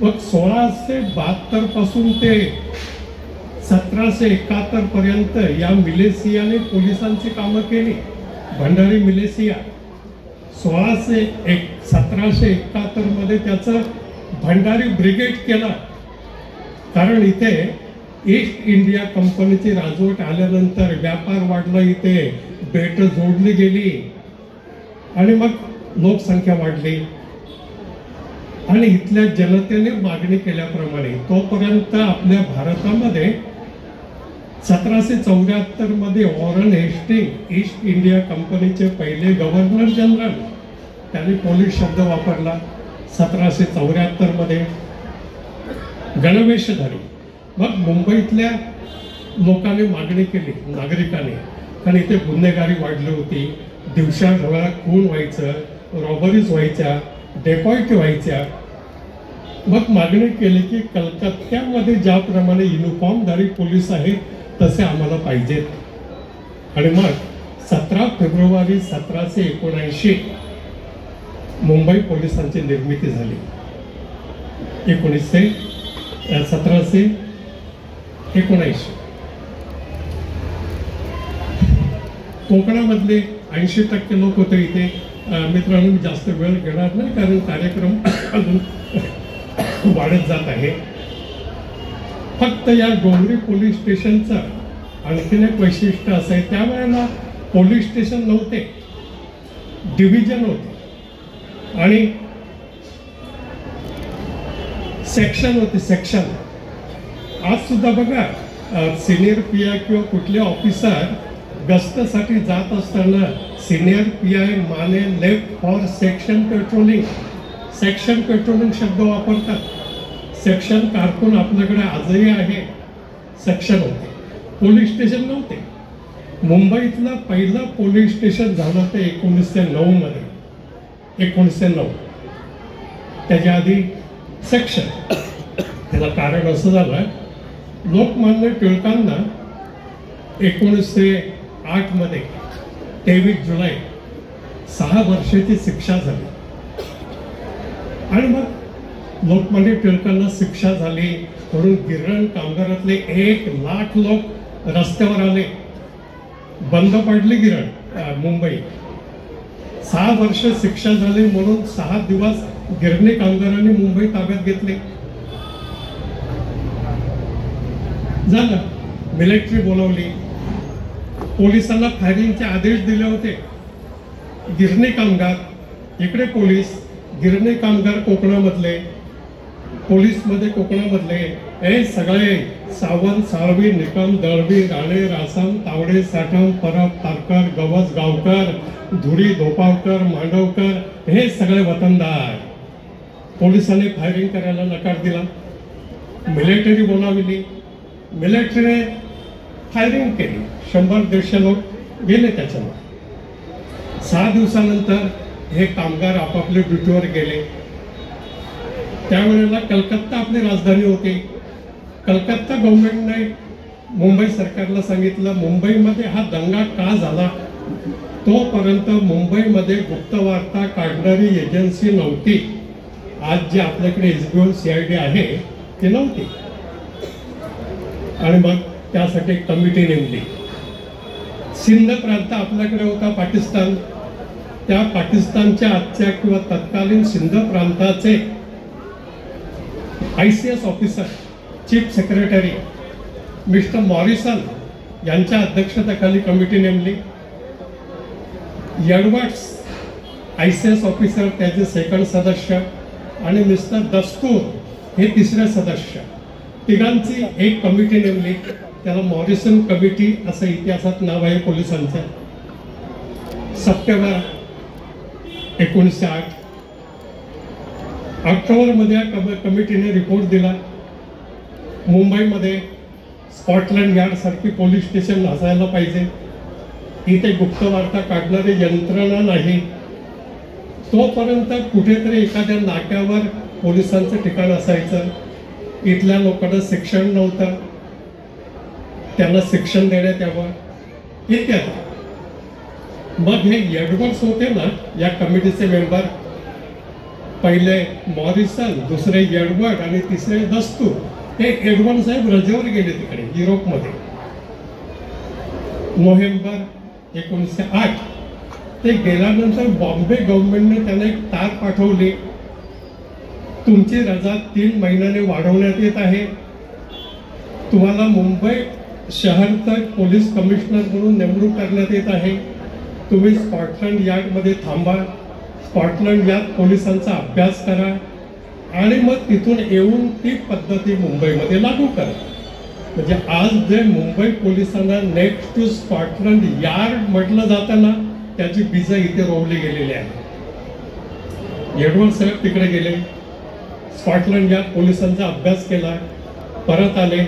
मग 1672 पासून ते 1771 पर्यंत या मिलिशियाने पोलिसांची कामं केली. भंडारी मिलिशिया 1771 मध्ये त्याचं भंडारी ब्रिगेड केला. कारण इथे ईस्ट इंडिया कंपनीची राजवट आल्यानंतर व्यापार वाढला, इथे बेट जोडली गेली आणि मग लोकसंख्या वाढली आणि इथल्या जनतेने मागणी केल्याप्रमाणे तोपर्यंत आपल्या भारतामध्ये 1774 मध्ये वॉरन हेस्टिंग ईस्ट इंडिया कंपनीचे पहिले गव्हर्नर जनरल, त्यांनी पोलीस शब्द वापरला. 1774 मध्ये गणवेशधारी. मग मुंबईतल्या लोकांनी मागणी केली, नागरिकांनी, कारण इथे गुन्हेगारी वाढली होती, दिवसाढवळ्या खून व्हायचं, रॉबरीज व्हायच्या, डेकॉइटी व्हायच्या. मग मागणी केली की कलकत्त्यामध्ये ज्याप्रमाणे युनिफॉर्मधारी पोलीस आहेत तसे आम्हाला पाहिजेत. आणि मग 17 फेब्रुवारी 1779 मुंबई पोलिसांची निर्मिती झाली. 1779 कोकणामधले 80% लोक होते इथे. मित्रांनो, मी जास्त वेळ घेणार नाही कारण कार्यक्रम अजून वाढत जात आहे. फक्त या डोंगरी पोलीस स्टेशनचं आणखीन एक वैशिष्ट्य असं आहे, त्यावेळेला पोलीस स्टेशन नव्हते, डिव्हिजन होते आणि सेक्शन होते. सेक्शन आज सुद्धा बघा, सिनियर पीआय किंवा कुठले ऑफिसर गस्तीसाठी जात असताना senior PI Mane left for section patrolling, section patrolling शब्द वापरतात. सेक्शन कारकून आपल्याकडे आजही आहे. सेक्शन होते, पोलीस स्टेशन नव्हते. मुंबईतलं पहिलं पोलीस स्टेशन झालं ते 1909 मध्ये. 1909. त्याच्या आधी सेक्शन. त्याला कारण असं झालं, लोकमान्य टिळकांना 1908 मध्ये 23 जुलै 6 वर्षाची शिक्षा झाली. आणि मग लोकमान्य टिळकांना शिक्षा झाली म्हणून गिरण कामगारातले 1 लाख लोक रस्त्यावर आले. बंद पडली गिरण मुंबई. 6 वर्ष शिक्षा झाली म्हणून 6 दिवस गिरणी कामगारांनी मुंबई ताब्यात घेतले. झालं, मिलिटरी बोलावली, पोलिसांना फायरिंगचे आदेश दिले होते. गिरणी कामगार इकडे पोलीस, गिरणी कामगार कोकणामधले, पोलीसमध्ये कोकणामधले, हे सगळे सावंत, साळवी, निकम, दळवी, राणे, रासम, तावडे, साठम, परब, तारकर, गवस, गावकर, धुरी, धोपावकर, मांडवकर, हे सगळे वतनदार. पोलिसांनी फायरिंग करायला नकार दिला. मिलिटरी बोलावली, मिलिटरीने फायरिंग केली. 100-150 लोक गेले त्याच्यावर. 6 दिवसानंतर हे कामगार आपापल्या ड्युटीवर गेले. त्यावेळेला कलकत्ता आपली राजधानी होती. कलकत्ता गव्हर्नमेंटने मुंबई सरकारला सांगितलं, मुंबईमध्ये हा दंगा का झाला, तोपर्यंत मुंबईमध्ये गुप्तवार्ता काढणारी एजन्सी नव्हती. आज जे आपल्याकडे SBO CID आहे ती नव्हती. आणि मग त्यासाठी कमिटी नेमली. सिंध प्रांत आपल्याकडे होता, पाकिस्तान. त्या पाकिस्तानच्या आजच्या किंवा तत्कालीन सिंध प्रांताचे ICS officer, chief secretary mister Morrison यांच्या अध्यक्षतेखाली कमिटी नेमली. एडवर्ड्स ICS ऑफिसर त्याचे 2nd सदस्य आणि मिस्टर दस्तूर हे 3रे सदस्य, तिघांची एक कमिटी नेमली. त्याला मॉरिसन कमिटी असं इतिहासात नाव आहे पोलिसांचं. सप्टेंबर 1908 ऑक्टोबरमध्ये कमिटीने रिपोर्ट दिला. मुंबईमध्ये स्कॉटलंड यार्ड सारखी पोलीस स्टेशन असायला पाहिजे. इथे गुप्तवार्ता काढणारी यंत्रणा नाही. तोपर्यंत कुठेतरी एखाद्या नाक्यावर पोलिसांचं ठिकाण असायचं. इथल्या लोकांना शिक्षण नव्हतं, त्यांना शिक्षण देण्यात यावं इत्यादी. मग हे एडवर्ड्स होते ना या कमिटीचे मेंबर, पहिले मॉरिसन, दुसरे एडवर्ड आणि तिसरे दस्तूर. हे एडवर्ड साहेब रजेवर गेले तिकडे युरोपमध्ये. नोव्हेंबर 1908 ते गेल्यानंतर बॉम्बे गव्हर्नमेंटने त्यांना एक तार पाठवली, तुमची रजा 3 महिन्याने वाढवण्यात येत आहे, तुम्हाला मुंबई शहरचा पोलीस कमिशनर म्हणून नेमणूक करण्यात येत आहे, तुम्ही स्कॉटलंड यार्डमध्ये थांबा, स्कॉटलंड यार्ड पोलिसांचा अभ्यास करा आणि मग तिथून येऊन ती पद्धती मुंबईमध्ये लागू करा. म्हणजे आज जे मुंबई पोलिसांना नेक्स्ट टू स्कॉटलंड यार्ड म्हटलं जातं ना, त्याची बीजं इथे रोवली गेलेली आहे. एडवर्ड साहेब तिकडे गेले, स्कॉटलंड यार्ड पोलिसांचा अभ्यास केला, परत आले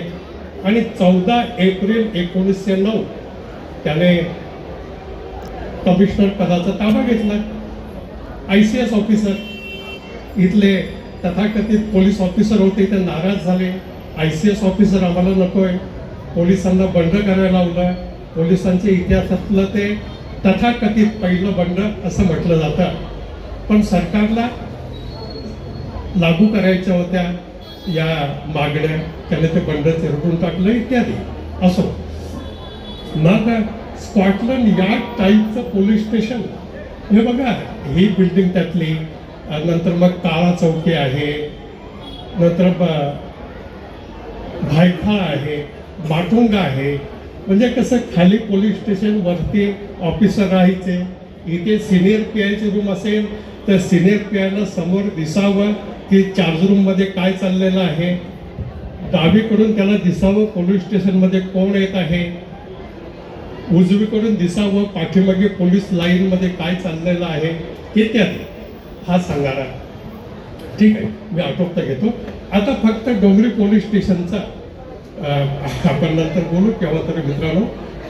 आणि 14 एप्रिल 1909 त्याने कमिशनर पदाचा ताबा घेतला. ICS ऑफिसर, इथले तथाकथित पोलीस ऑफिसर होते, ते नाराज झाले, ICS ऑफिसर आम्हाला नकोय, पोलिसांना बंड करायला लावलं. पोलिसांच्या इतिहासातलं ते तथाकथित पहिलं बंड असं म्हटलं जातं, पण सरकारला लागू करायच्या होत्या या मागण्या, त्याने ते बंड चिरडून टाकलं इत्यादी. असो, मग स्कॉटलंड यार्ड टाईपचं पोलीस स्टेशन हे बघा, ही बिल्डिंग त्यातली, नंतर मग काळा चौकी आहे, नंतर भायखळा आहे, माटुंगा आहे. म्हणजे कसं खाली पोलीस स्टेशन, वरती ऑफिसर राहायचे, इथे सिनियर PIचे रूम असेल तर सिनियर PIला समोर दिसावं की चार्ज रूम मध्ये काय चाललेलं आहे, डावीकडून त्याला दिसावं पोलीस स्टेशनमध्ये कोण येत आहे, उजवीकडून दिसावं पाठीमागे पोलीस लाईन मध्ये काय चाललेलं आहे इत्यादी. हा सांगारा ठीक आहे, मी आटोपता घेतो. आता फक्त डोंगरी पोलीस स्टेशनचा आपण नंतर बोलू केव्हा तरी. मित्रांनो,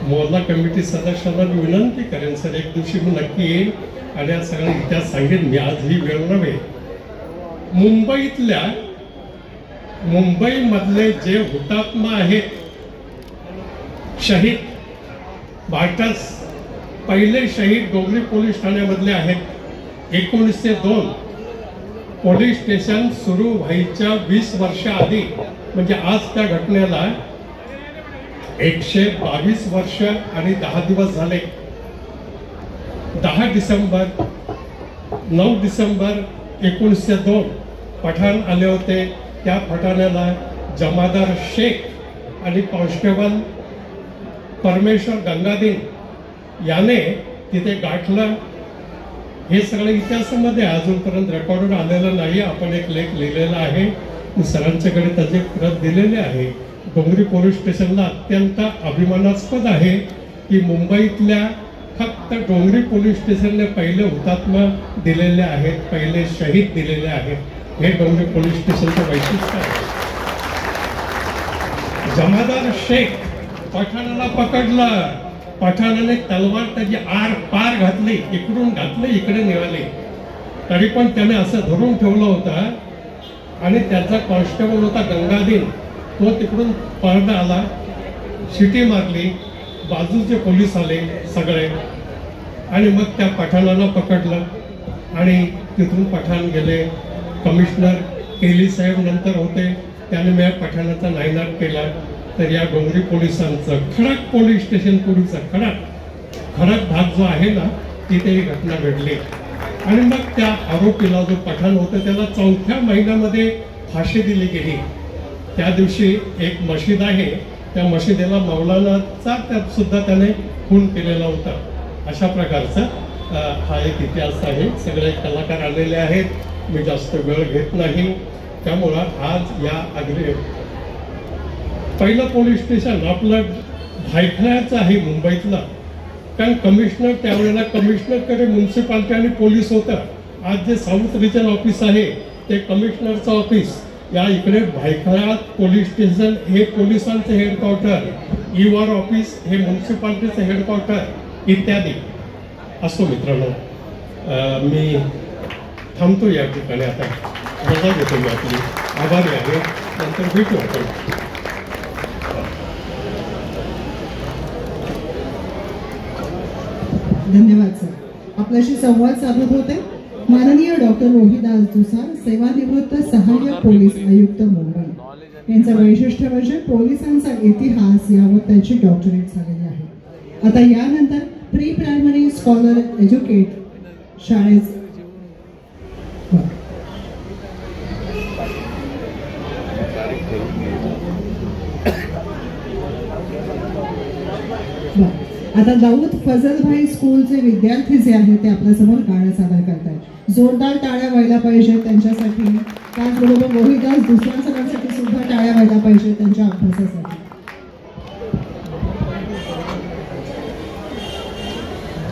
मोहल्ला कमिटी सदस्यांना मी विनंती करेन, सर एक दिवशी मी नक्की येईल आणि या सगळा इतिहास सांगेन मी, आज ही वेळ नव्हे. मुंबईमधले जे हुतात्मा आहेत, शहीद, भारतास पहिले शहीद डोंगरी पोलीस ठाण्यामधले आहेत. 1902 पोलीस स्टेशन सुरू व्हायच्या 20 वर्षाआधी, म्हणजे आज त्या घटनेला 122 वर्ष आणि 10 दिवस झाले. 9 डिसेंबर 1902 पठाण आले होते. त्या पठाणाला जमादार शेख आणि कॉन्स्टेबल परमेश्वर गंगाधीन याने तिथे गाठलं. हे सगळं इतिहासामध्ये अजूनपर्यंत रेकॉर्ड आलेलं नाही. आपण एक लेख लिहिलेला आहे, सरांच्याकडे त्याचे प्रत दिलेले आहे. डोंगरी पोलीस स्टेशनला अत्यंत अभिमानास्पद आहे की मुंबईतल्या फक्त डोंगरी पोलीस स्टेशनने पहिले हुतात्मा दिलेले आहेत, पहिले शहीद दिलेले आहेत. हे डोंगरी पोलीस स्टेशनचं वैशिष्ट्य आहे. जमादार शेख पठाणाला पकडलं, पठाणाने तलवार त्याची आर पार घातली, इकडून घातले इकडे निघाले, तरी पण त्याने असं धरून ठेवलं होतं. आणि त्याचा कॉन्स्टेबल होता गंगाधीन, तो तिकडून पळत आला, शिटी मारली, बाजूचे पोलीस आले सगळे आणि मग त्या पठाणाला पकडलं आणि तिथून पठाण गेले. कमिशनर केली साहेब नंतर होते, त्याने मी पठाणाचा नायनाट केला. तर या डोंगरी पोलिसांचं खडक पोलीस स्टेशन, पूर्वीचा खडक भाग जो आहे ना, तिथे ही घटना घडली. आणि मग त्या आरोपीला, जो पठाण होतं, त्याला 4थ्या महिन्यामध्ये फाशी दिली गेली. त्या दिवशी एक मशीद आहे, त्या मशिदीला मौलानाचा त्यात सुद्धा त्याने खून केलेला होता. अशा प्रकारचा हा एक इतिहास आहे. सगळे कलाकार आलेले आहेत, मी जास्त वेळ घेत नाही. त्यामुळं आज या अगदी पहिलं पोलीस स्टेशन आपलं भायखळ्याचं आहे मुंबईतलं. कारण कमिशनर त्यावेळेला कमिशनरकडे म्युन्सिपाल्टी आणि पोलीस होतं. आज जे साऊथ रिजन ऑफिस आहे ते कमिशनरचं ऑफिस. या इकडे भायखळ्यात पोलीस स्टेशन हे पोलिसांचं हेडक्वार्टर, EOR ऑफिस हे म्युन्सिपाल्टीचं हेडक्वार्टर इत्यादी. असो मित्रांनो, मी थांबतो या ठिकाणी. आता रजा घेतो मी आपली. आभारी आहे. नंतर भेटू आपण. धन्यवाद सर. आपल्याशी संवाद साधत होते माननीय डॉक्टर रोहिदास दुसार, सेवानिवृत्त सहाय्यक पोलीस आयुक्त मुंबई. यांचं वैशिष्ट्य म्हणजे पोलिसांचा इतिहास यावर त्यांची डॉक्टरेट झालेली आहे. आता यानंतर प्री प्रायमरी स्कॉलर एज्युकेट शाळेचे आता दाऊद फजलभाई स्कूलचे विद्यार्थी जे आहेत ते आपल्या समोर गाणं सादर करतायत. जोरदार टाळ्या व्हायला पाहिजे त्यांच्यासाठी. त्याचबरोबर मोहिदास दुसऱ्या सरांसाठी सुद्धा टाळ्या व्हायला पाहिजे त्यांच्या अभ्यासासाठी.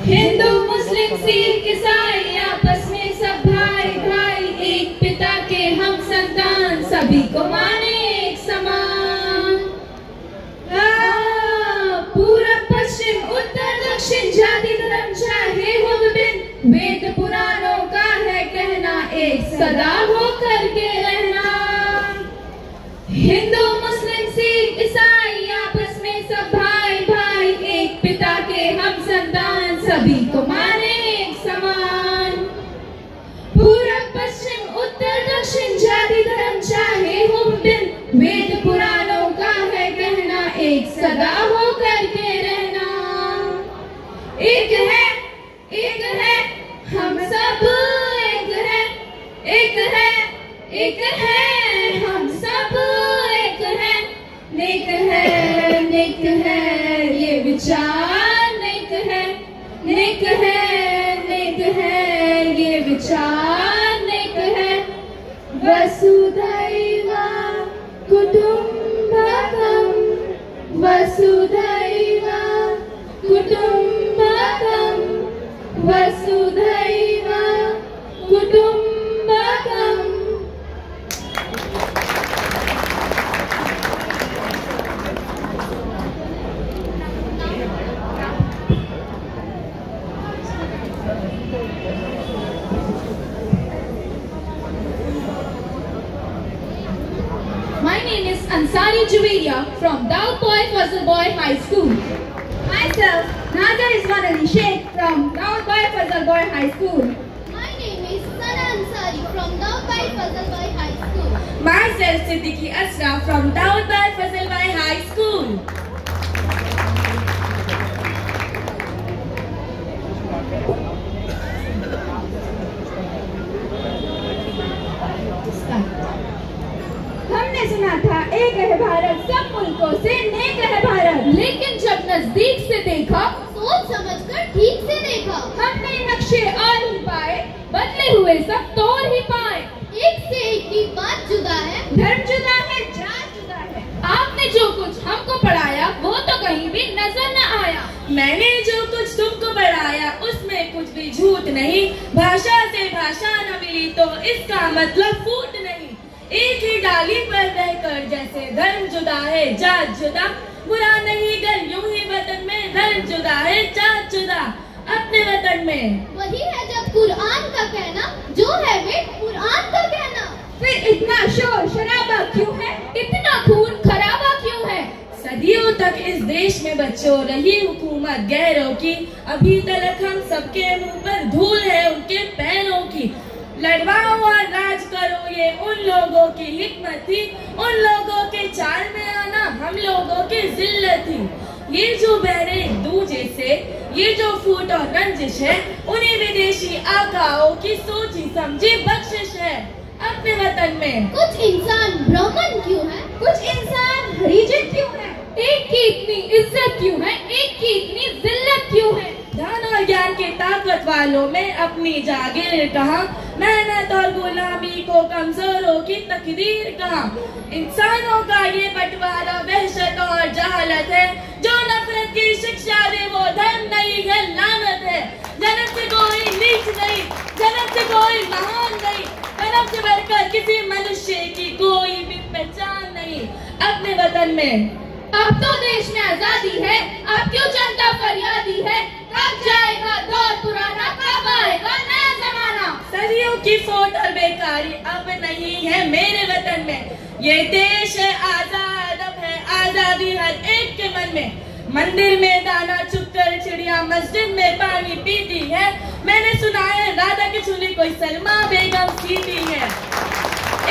हिंदू मुस्लिम सिख ईसाई आपस में सब भाई भाई, एक पिता के हम संतान सभी को माने एक समान. पूरब पश्चिम उत्तर दक्षिण जाति धर्म चाहे हो विभिन्न, वेद पुराणों का है कहना एक सदा होकर के रहना. हिंदू मुस्लिम सिख ईसाई आपस में सब भाई भाई, एक पिता के हम संतान सभी को माने एक समान. पूरब पश्चिम उत्तर दक्षिण जाति धर्म चाहे हो विभिन्न, वेद पुराणों का है कहना एक सदा होकर के रहना. एक है हम सब, एक है हम सब, नेक है ये विचार, नेक है ये विचार, नेक है. वसुधैव कुटुम्बकम, वसुधैव कुटुम्बकम, वसुधैव कुटुम्बकम. My name is Ansari Juwaria from Daud Boy Fazal Boy High School. Myself, Nadia Iswan Ali Sheikh from Daud Boy Fazal Boy High School. My name is Sana Ansari from Daud Boy Fazal Boy High School. Myself, Siddiqui Asra from Daud Boy Fazal Boy High School. हमने सुना था एक है भारत सब मुल्कों से neck है भारत, लेकिन जब नजदीक से देखा, सोच समझकर ठीक से देखा, हमने नक्शे और ही पाए, बदले हुए सब तोड़ ही पाए. एक से एक की बात जुदा है, धर्म जुदा है, जात जुदा है. आपने जो कुछ हमको पढ़ाया वो तो कहीं भी नजर न आया. मैंने जो कुछ तुमको पढ़ाया उसमें कुछ भी झूठ नहीं. भाषा से भाषा न मिली तो इसका मतलब फूट नहीं. एक ही डाली पर रहकर जैसे धर्म जुदा है जात जुदा, बुरा नहीं गर यूं ही वतन में धर्म जुदा है जात जुदा. अपने वतन में वही है जब कुरान का कहना, जो है वे कुरान का कहना. फिर इतना शोर शराबा क्यों है, इतना खून खराबा क्यों है. सदियों तक इस देश में बच्चों रही हुकूमत गैरों की, अभी तक हम सबके मुंह पर धूल है उनके पैरों की. लड़वाओ और राज करो ये उन लोगों की हिकमत थी, उन लोगों के चाल में आना हम लोगों की जिल्लत थी. ये जो बहरे एक दूजे से, ये जो फूट और रंजिश है, उन्हीं विदेशी आकाओं की सोची समझी बख्शिश है. अपने वतन में कुछ इंसान ब्राह्मण क्यों है, कुछ इंसान हरिजन क्यों है, एक की इतनी इज्जत क्यों है, एक की इतनी जिल्लत क्यों है. धन और ज्ञान के ताकत वालों में अपनी जागीर कहाँ, मेहनत और गुलामी को कमजोरों की तकदीर कहाँ. इंसानों का ये बंटवारा वहशत और जहालत है, जो नफरत की शिक्षा दे वो धर्म नहीं है लानत है. जन्म से कोई नीच नहीं, जन्म से कोई महान नहीं, जन्म से बढ़कर किसी मनुष्य की कोई भी पहचान नहीं. अपने वतन में अब तो देश में आजादी है, अब क्यों जनता फरियादी है. कब जाएगा दौर पुराना, कब आएगा नया जमाना. सदियों की फोट और बेकारी अब नहीं है मेरे वतन में. ये देश है आजाद, अब है आजादी हर एक के मन में. मंदिर में दाना चुगकर चिड़िया मस्जिद में पानी पीती है. मैंने सुना है राधा की चुनी कोई सलमा बेगम सीती है.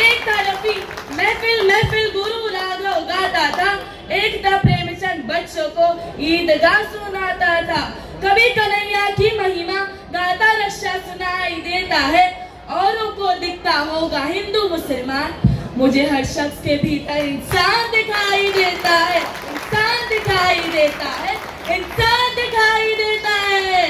एक था रफी महफिल महफिल गुरु राघव गाता था, एक था प्रेमचंद बच्चों को ईदगाह सुनाता था। कभी कन्हैया की महिमा गाता रक्षा सुनाई देता है, औरों को दिखता होगा हिंदू मुसलमान, मुझे हर शख्स के भीतर इंसान दिखाई देता है, इंसान दिखाई देता है, इंसान दिखाई देता है।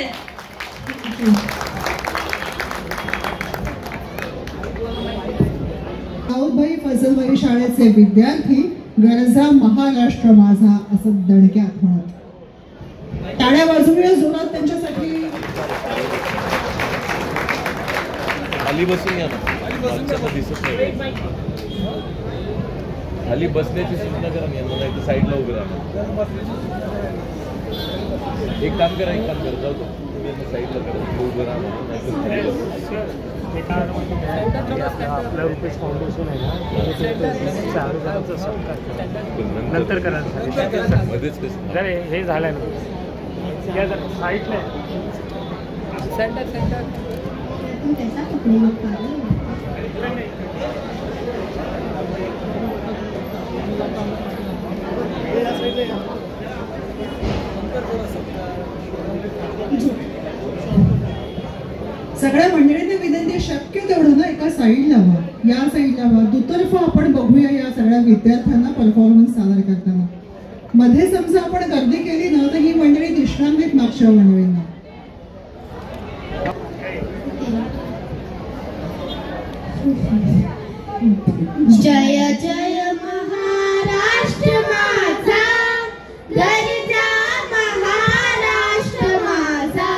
दाऊदभाई फजलभाई शाळेचे विद्यार्थी गरजा महाराष्ट्र माझा असं दणक्यात म्हणत टाळ्या वाजवूया जोरात त्यांच्यासाठी. खाली बसून या ना, माणसाला दिसत नाही. खाली बसण्याची सूचना करा यांना, नाही तर साईडला उभे राहा. एक काम करा जाऊ तो तुम्ही साईडला करा, उभं राहा, नाही तर आपल्या रुपेश फाउंडेशन आहे ना, नंतर करा. मध्येच कसं जर हे झालं ना साईडला सेंटर सगळ्या मंडळींना विनंती, शक्य तेवढं ना एका साईडला व्हा, या साईडला व्हा. दुतर्फ आपण बघूया या सगळ्या विद्यार्थ्यांना परफॉर्मन्स सादर करताना. मध्ये समजा आपण गर्दी केली ना तर ही मंडळी दिसणार नाहीत मागच्या मंडळींना. जय जय महाराष्ट्र माझा, गरजा महाराष्ट्र माझा.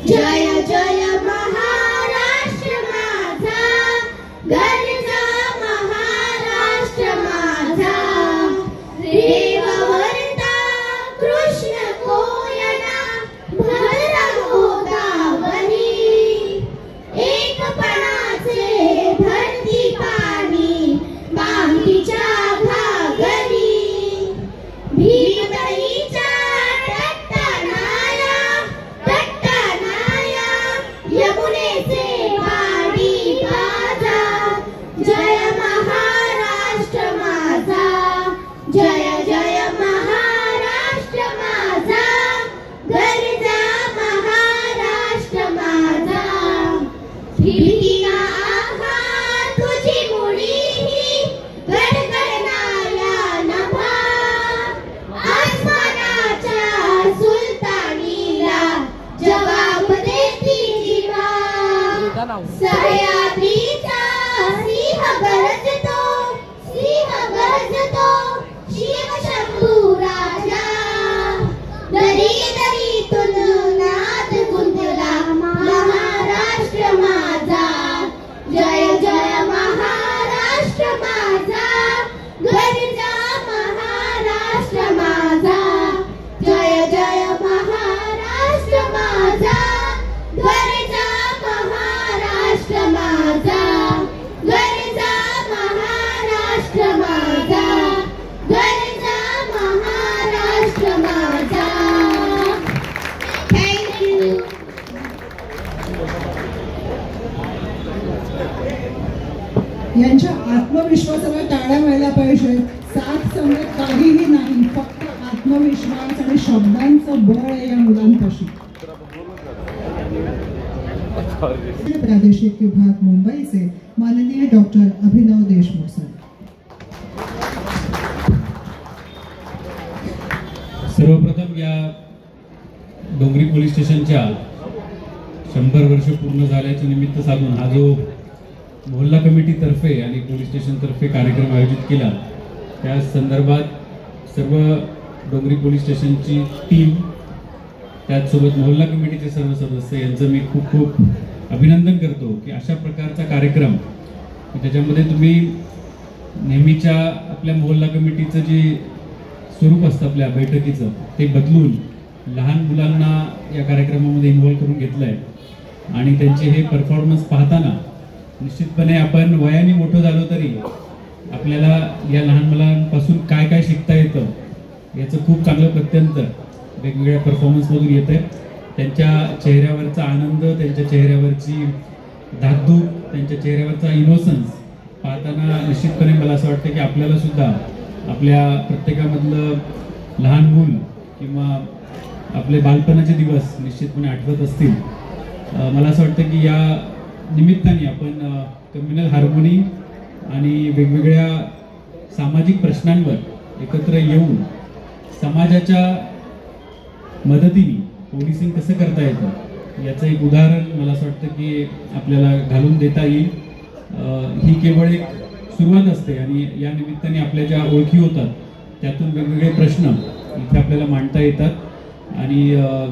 जय जय महाराष्ट्र माझा, गरजा महाराष्ट्र माझा. रेवावरता कृष्ण कोयना भरला गोदावरी, एकपणाचे धरती पाणी मातीच्या घागरी. भीमताईच्या टट्टानाया यमुनेचे वाडी बाजा. जय महाराष्ट्र माझा, जय जय महाराष्ट्र माझा, गरजा महाराष्ट्र माझा. भीतीना आहा तुझी मुळी ही गडगडणाऱ्या नभा, आसमानाच्या सुलतानीला जबाब देती जिवा. सह्याद्रीचा सिंह गरजतो, सिंह गरजतो, शिव शंभू राजा. दरी दरीतून नाद गुंजला महाराष्ट्र माझा. जय जय महाराष्ट्र माझा, गरजा महाराष्ट्र माझा. जय जय महाराष्ट्र माझा, गरजा महाराष्ट्र माझा. गरजा महाराष्ट्र माझा, गरजा महाराष्ट्र माझा. थँक्यू. यांच्या आत्मविश्वासाला टाळ्या व्हायला पाहिजे. साथ संगत काहीही नाही, फक्त आत्मविश्वास आणि शब्दांचं बळ आहे या मुलांपाशी. प्रादेशिक विभाग मुंबईचे माननीय डॉक्टर अभिनव देशमुख सर. सर्वप्रथम या डोंगरी पोलीस स्टेशनच्या 100 वर्ष पूर्ण झाल्याचे निमित्त साधून हा जो मोहल्ला कमिटीतर्फे आणि पोलीस स्टेशनतर्फे कार्यक्रम आयोजित केला, त्या संदर्भात सर्व डोंगरी पोलीस स्टेशनची टीम, त्याचसोबत मोहल्ला कमिटीचे सर्व सदस्य यांचं मी खूप खूप अभिनंदन करतो की अशा प्रकारचा कार्यक्रम त्याच्यामध्ये तुम्ही नेहमीच्या आपल्या मोहल्ला कमिटीचं जे स्वरूप असतं आपल्या बैठकीचं ते बदलून लहान मुलांना या कार्यक्रमामध्ये इन्व्हॉल्व करून घेतलं आहे. आणि त्यांचे हे परफॉर्मन्स पाहताना निश्चितपणे आपण वयाने मोठं झालो तरी आपल्याला या लहान मुलांपासून काय काय शिकता येतं याचं खूप चांगलं प्रत्यंतर वेगवेगळ्या परफॉर्मन्समधून येतं आहे. त्यांच्या चेहऱ्यावरचा आनंद, त्यांच्या चेहऱ्यावरची धाकधूक, त्यांच्या चेहऱ्यावरचा इनोसन्स पाहताना निश्चितपणे मला असं वाटतं की आपल्याला सुद्धा आपल्या प्रत्येकामधलं लहान मूल किंवा आपले बालपणाचे दिवस निश्चितपणे आठवत असतील. मला असं वाटतं की या निमित्ताने आपण कम्युनल हार्मोनी आणि वेगवेगळ्या सामाजिक प्रश्नांवर एकत्र येऊन समाजाच्या मदतीने पोलिसिंग कसं करता येतं याचं एक उदाहरण मला असं वाटतं की आपल्याला घालून देता येईल. ही केवळ एक सुरुवात असते आणि या निमित्ताने आपल्या ज्या ओळखी होतात त्यातून वेगवेगळे प्रश्न इथे आपल्याला मांडता येतात आणि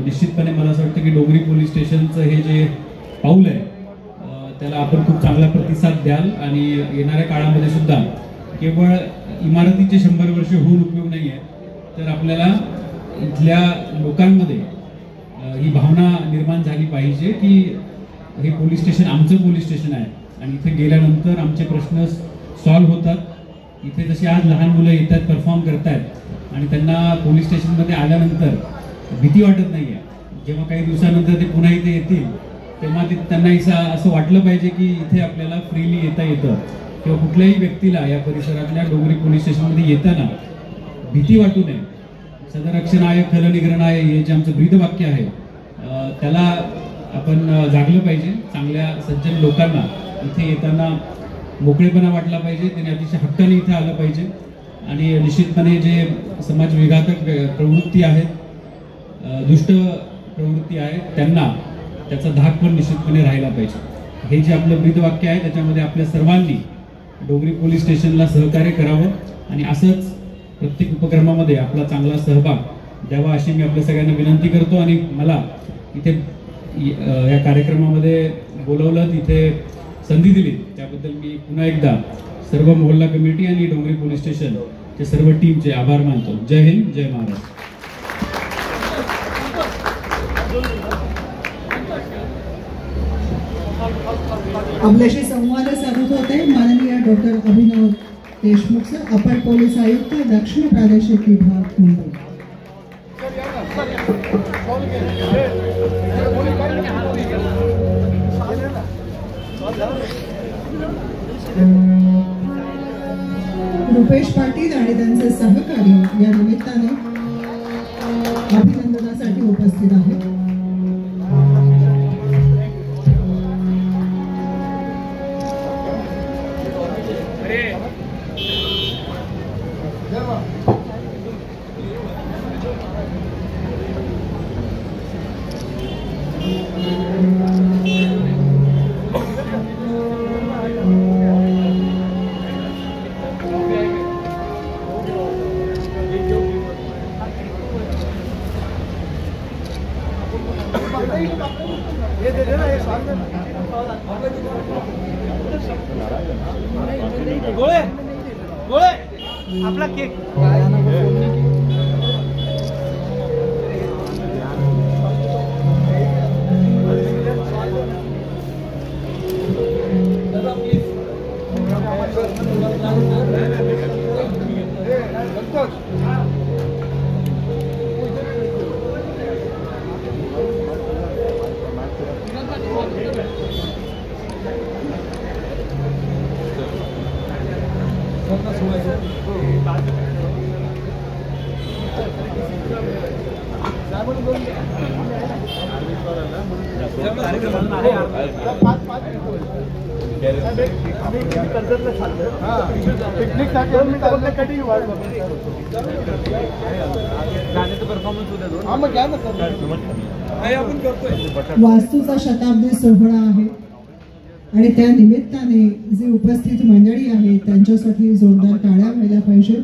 निश्चितपणे मला असं वाटतं की डोंगरी पोलीस स्टेशनचं हे जे पाऊल आहे त्याला आपण खूप चांगला प्रतिसाद द्याल आणि येणाऱ्या काळामध्ये सुद्धा केवळ इमारतीचे 100 वर्ष होऊन उपयोग नाही आहे, तर आपल्याला इथल्या लोकांमध्ये ही भावना निर्माण झाली पाहिजे की हे पोलीस स्टेशन आमचं पोलीस स्टेशन आहे आणि इथे गेल्यानंतर आमचे प्रश्न सॉल्व्ह होतात. इथे जशी आज लहान मुलं येतात, परफॉर्म करतायत आणि त्यांना पोलीस स्टेशनमध्ये आल्यानंतर भीती वाटत नाही आहे. जेव्हा काही दिवसानंतर ते पुन्हा इथे येतील तेव्हा त्यांना असं वाटलं पाहिजे की इथे आपल्याला फ्रीली येता येतं किंवा कुठल्याही व्यक्तीला या परिसरातल्या डोंगरी पोलीस स्टेशनमध्ये येताना भीती वाटू नये. सदरक्षणाय खलनिग्रहणाय हे जे आमचं ब्रीदवाक्य आहे त्याला आपण जागलं पाहिजे. चांगल्या सज्जन लोकांना इथे येताना मोकळेपणा वाटला पाहिजे, त्यांनी अतिशय हक्काने इथे आलं पाहिजे आणि निश्चितपणे जे समाज विघातक प्रवृत्ती आहेत, दुष्ट प्रवृत्ती आहेत, त्यांना त्याचा धाक पण निश्चितपणे राहिला पाहिजे. हे जे आपलं ब्रीदवाक्य आहे त्याच्यामध्ये आपल्या सर्वांनी डोंगरी पोलीस स्टेशनला सहकार्य करावं आणि असंच प्रत्येक उपक्रमामध्ये आपला चांगला सहभाग द्यावा अशी मी आपल्या सगळ्यांना विनंती करतो. आणि मला इथे या कार्यक्रमामध्ये बोलवलं, तिथे संधी दिली त्याबद्दल मी पुन्हा एकदा सर्व मोहल्ला कमिटी आणि डोंगरी पोलीस स्टेशनचे सर्व टीमचे आभार मानतो. जय हिंद, जय महाराष्ट्र. आपल्याशी संवाद साधत होते माननीय डॉक्टर अभिनव देशमुख सर, अपर पोलीस आयुक्त, दक्षिण प्रादेशिक विभाग, मुंबई. रुपेश पाटील आणि त्यांचे सहकारी या निमित्ताने अभिनंदनासाठी उपस्थित आहेत. गोळे गोळे आपला केक वास्तूचा शताब्दी सोहळा आहे आणि त्या निमित्ताने जे उपस्थित मंडळी आहे त्यांच्यासाठी जोरदार टाळ्या व्हायला पाहिजे.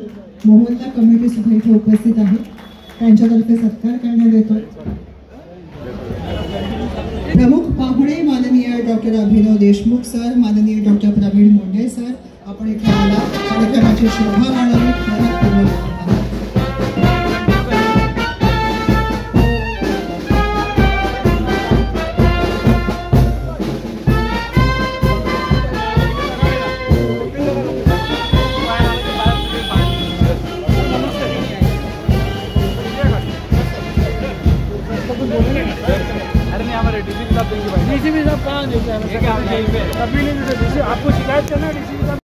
मोहल्ला कमिटी सुद्धा इथे उपस्थित आहे, त्यांच्यातर्फे सत्कार करण्यात येतो. प्रमुख पाहुणे माननीय डॉक्टर अभिनव देशमुख सर, माननीय डॉक्टर प्रवीण मुंडे सर, आपण इथे आला कार्यक्रमाची शोभा वाढवली. डीसीपी साहब कहाँ देते हैं? आपको शिकायत करना है डीसीपी साहब।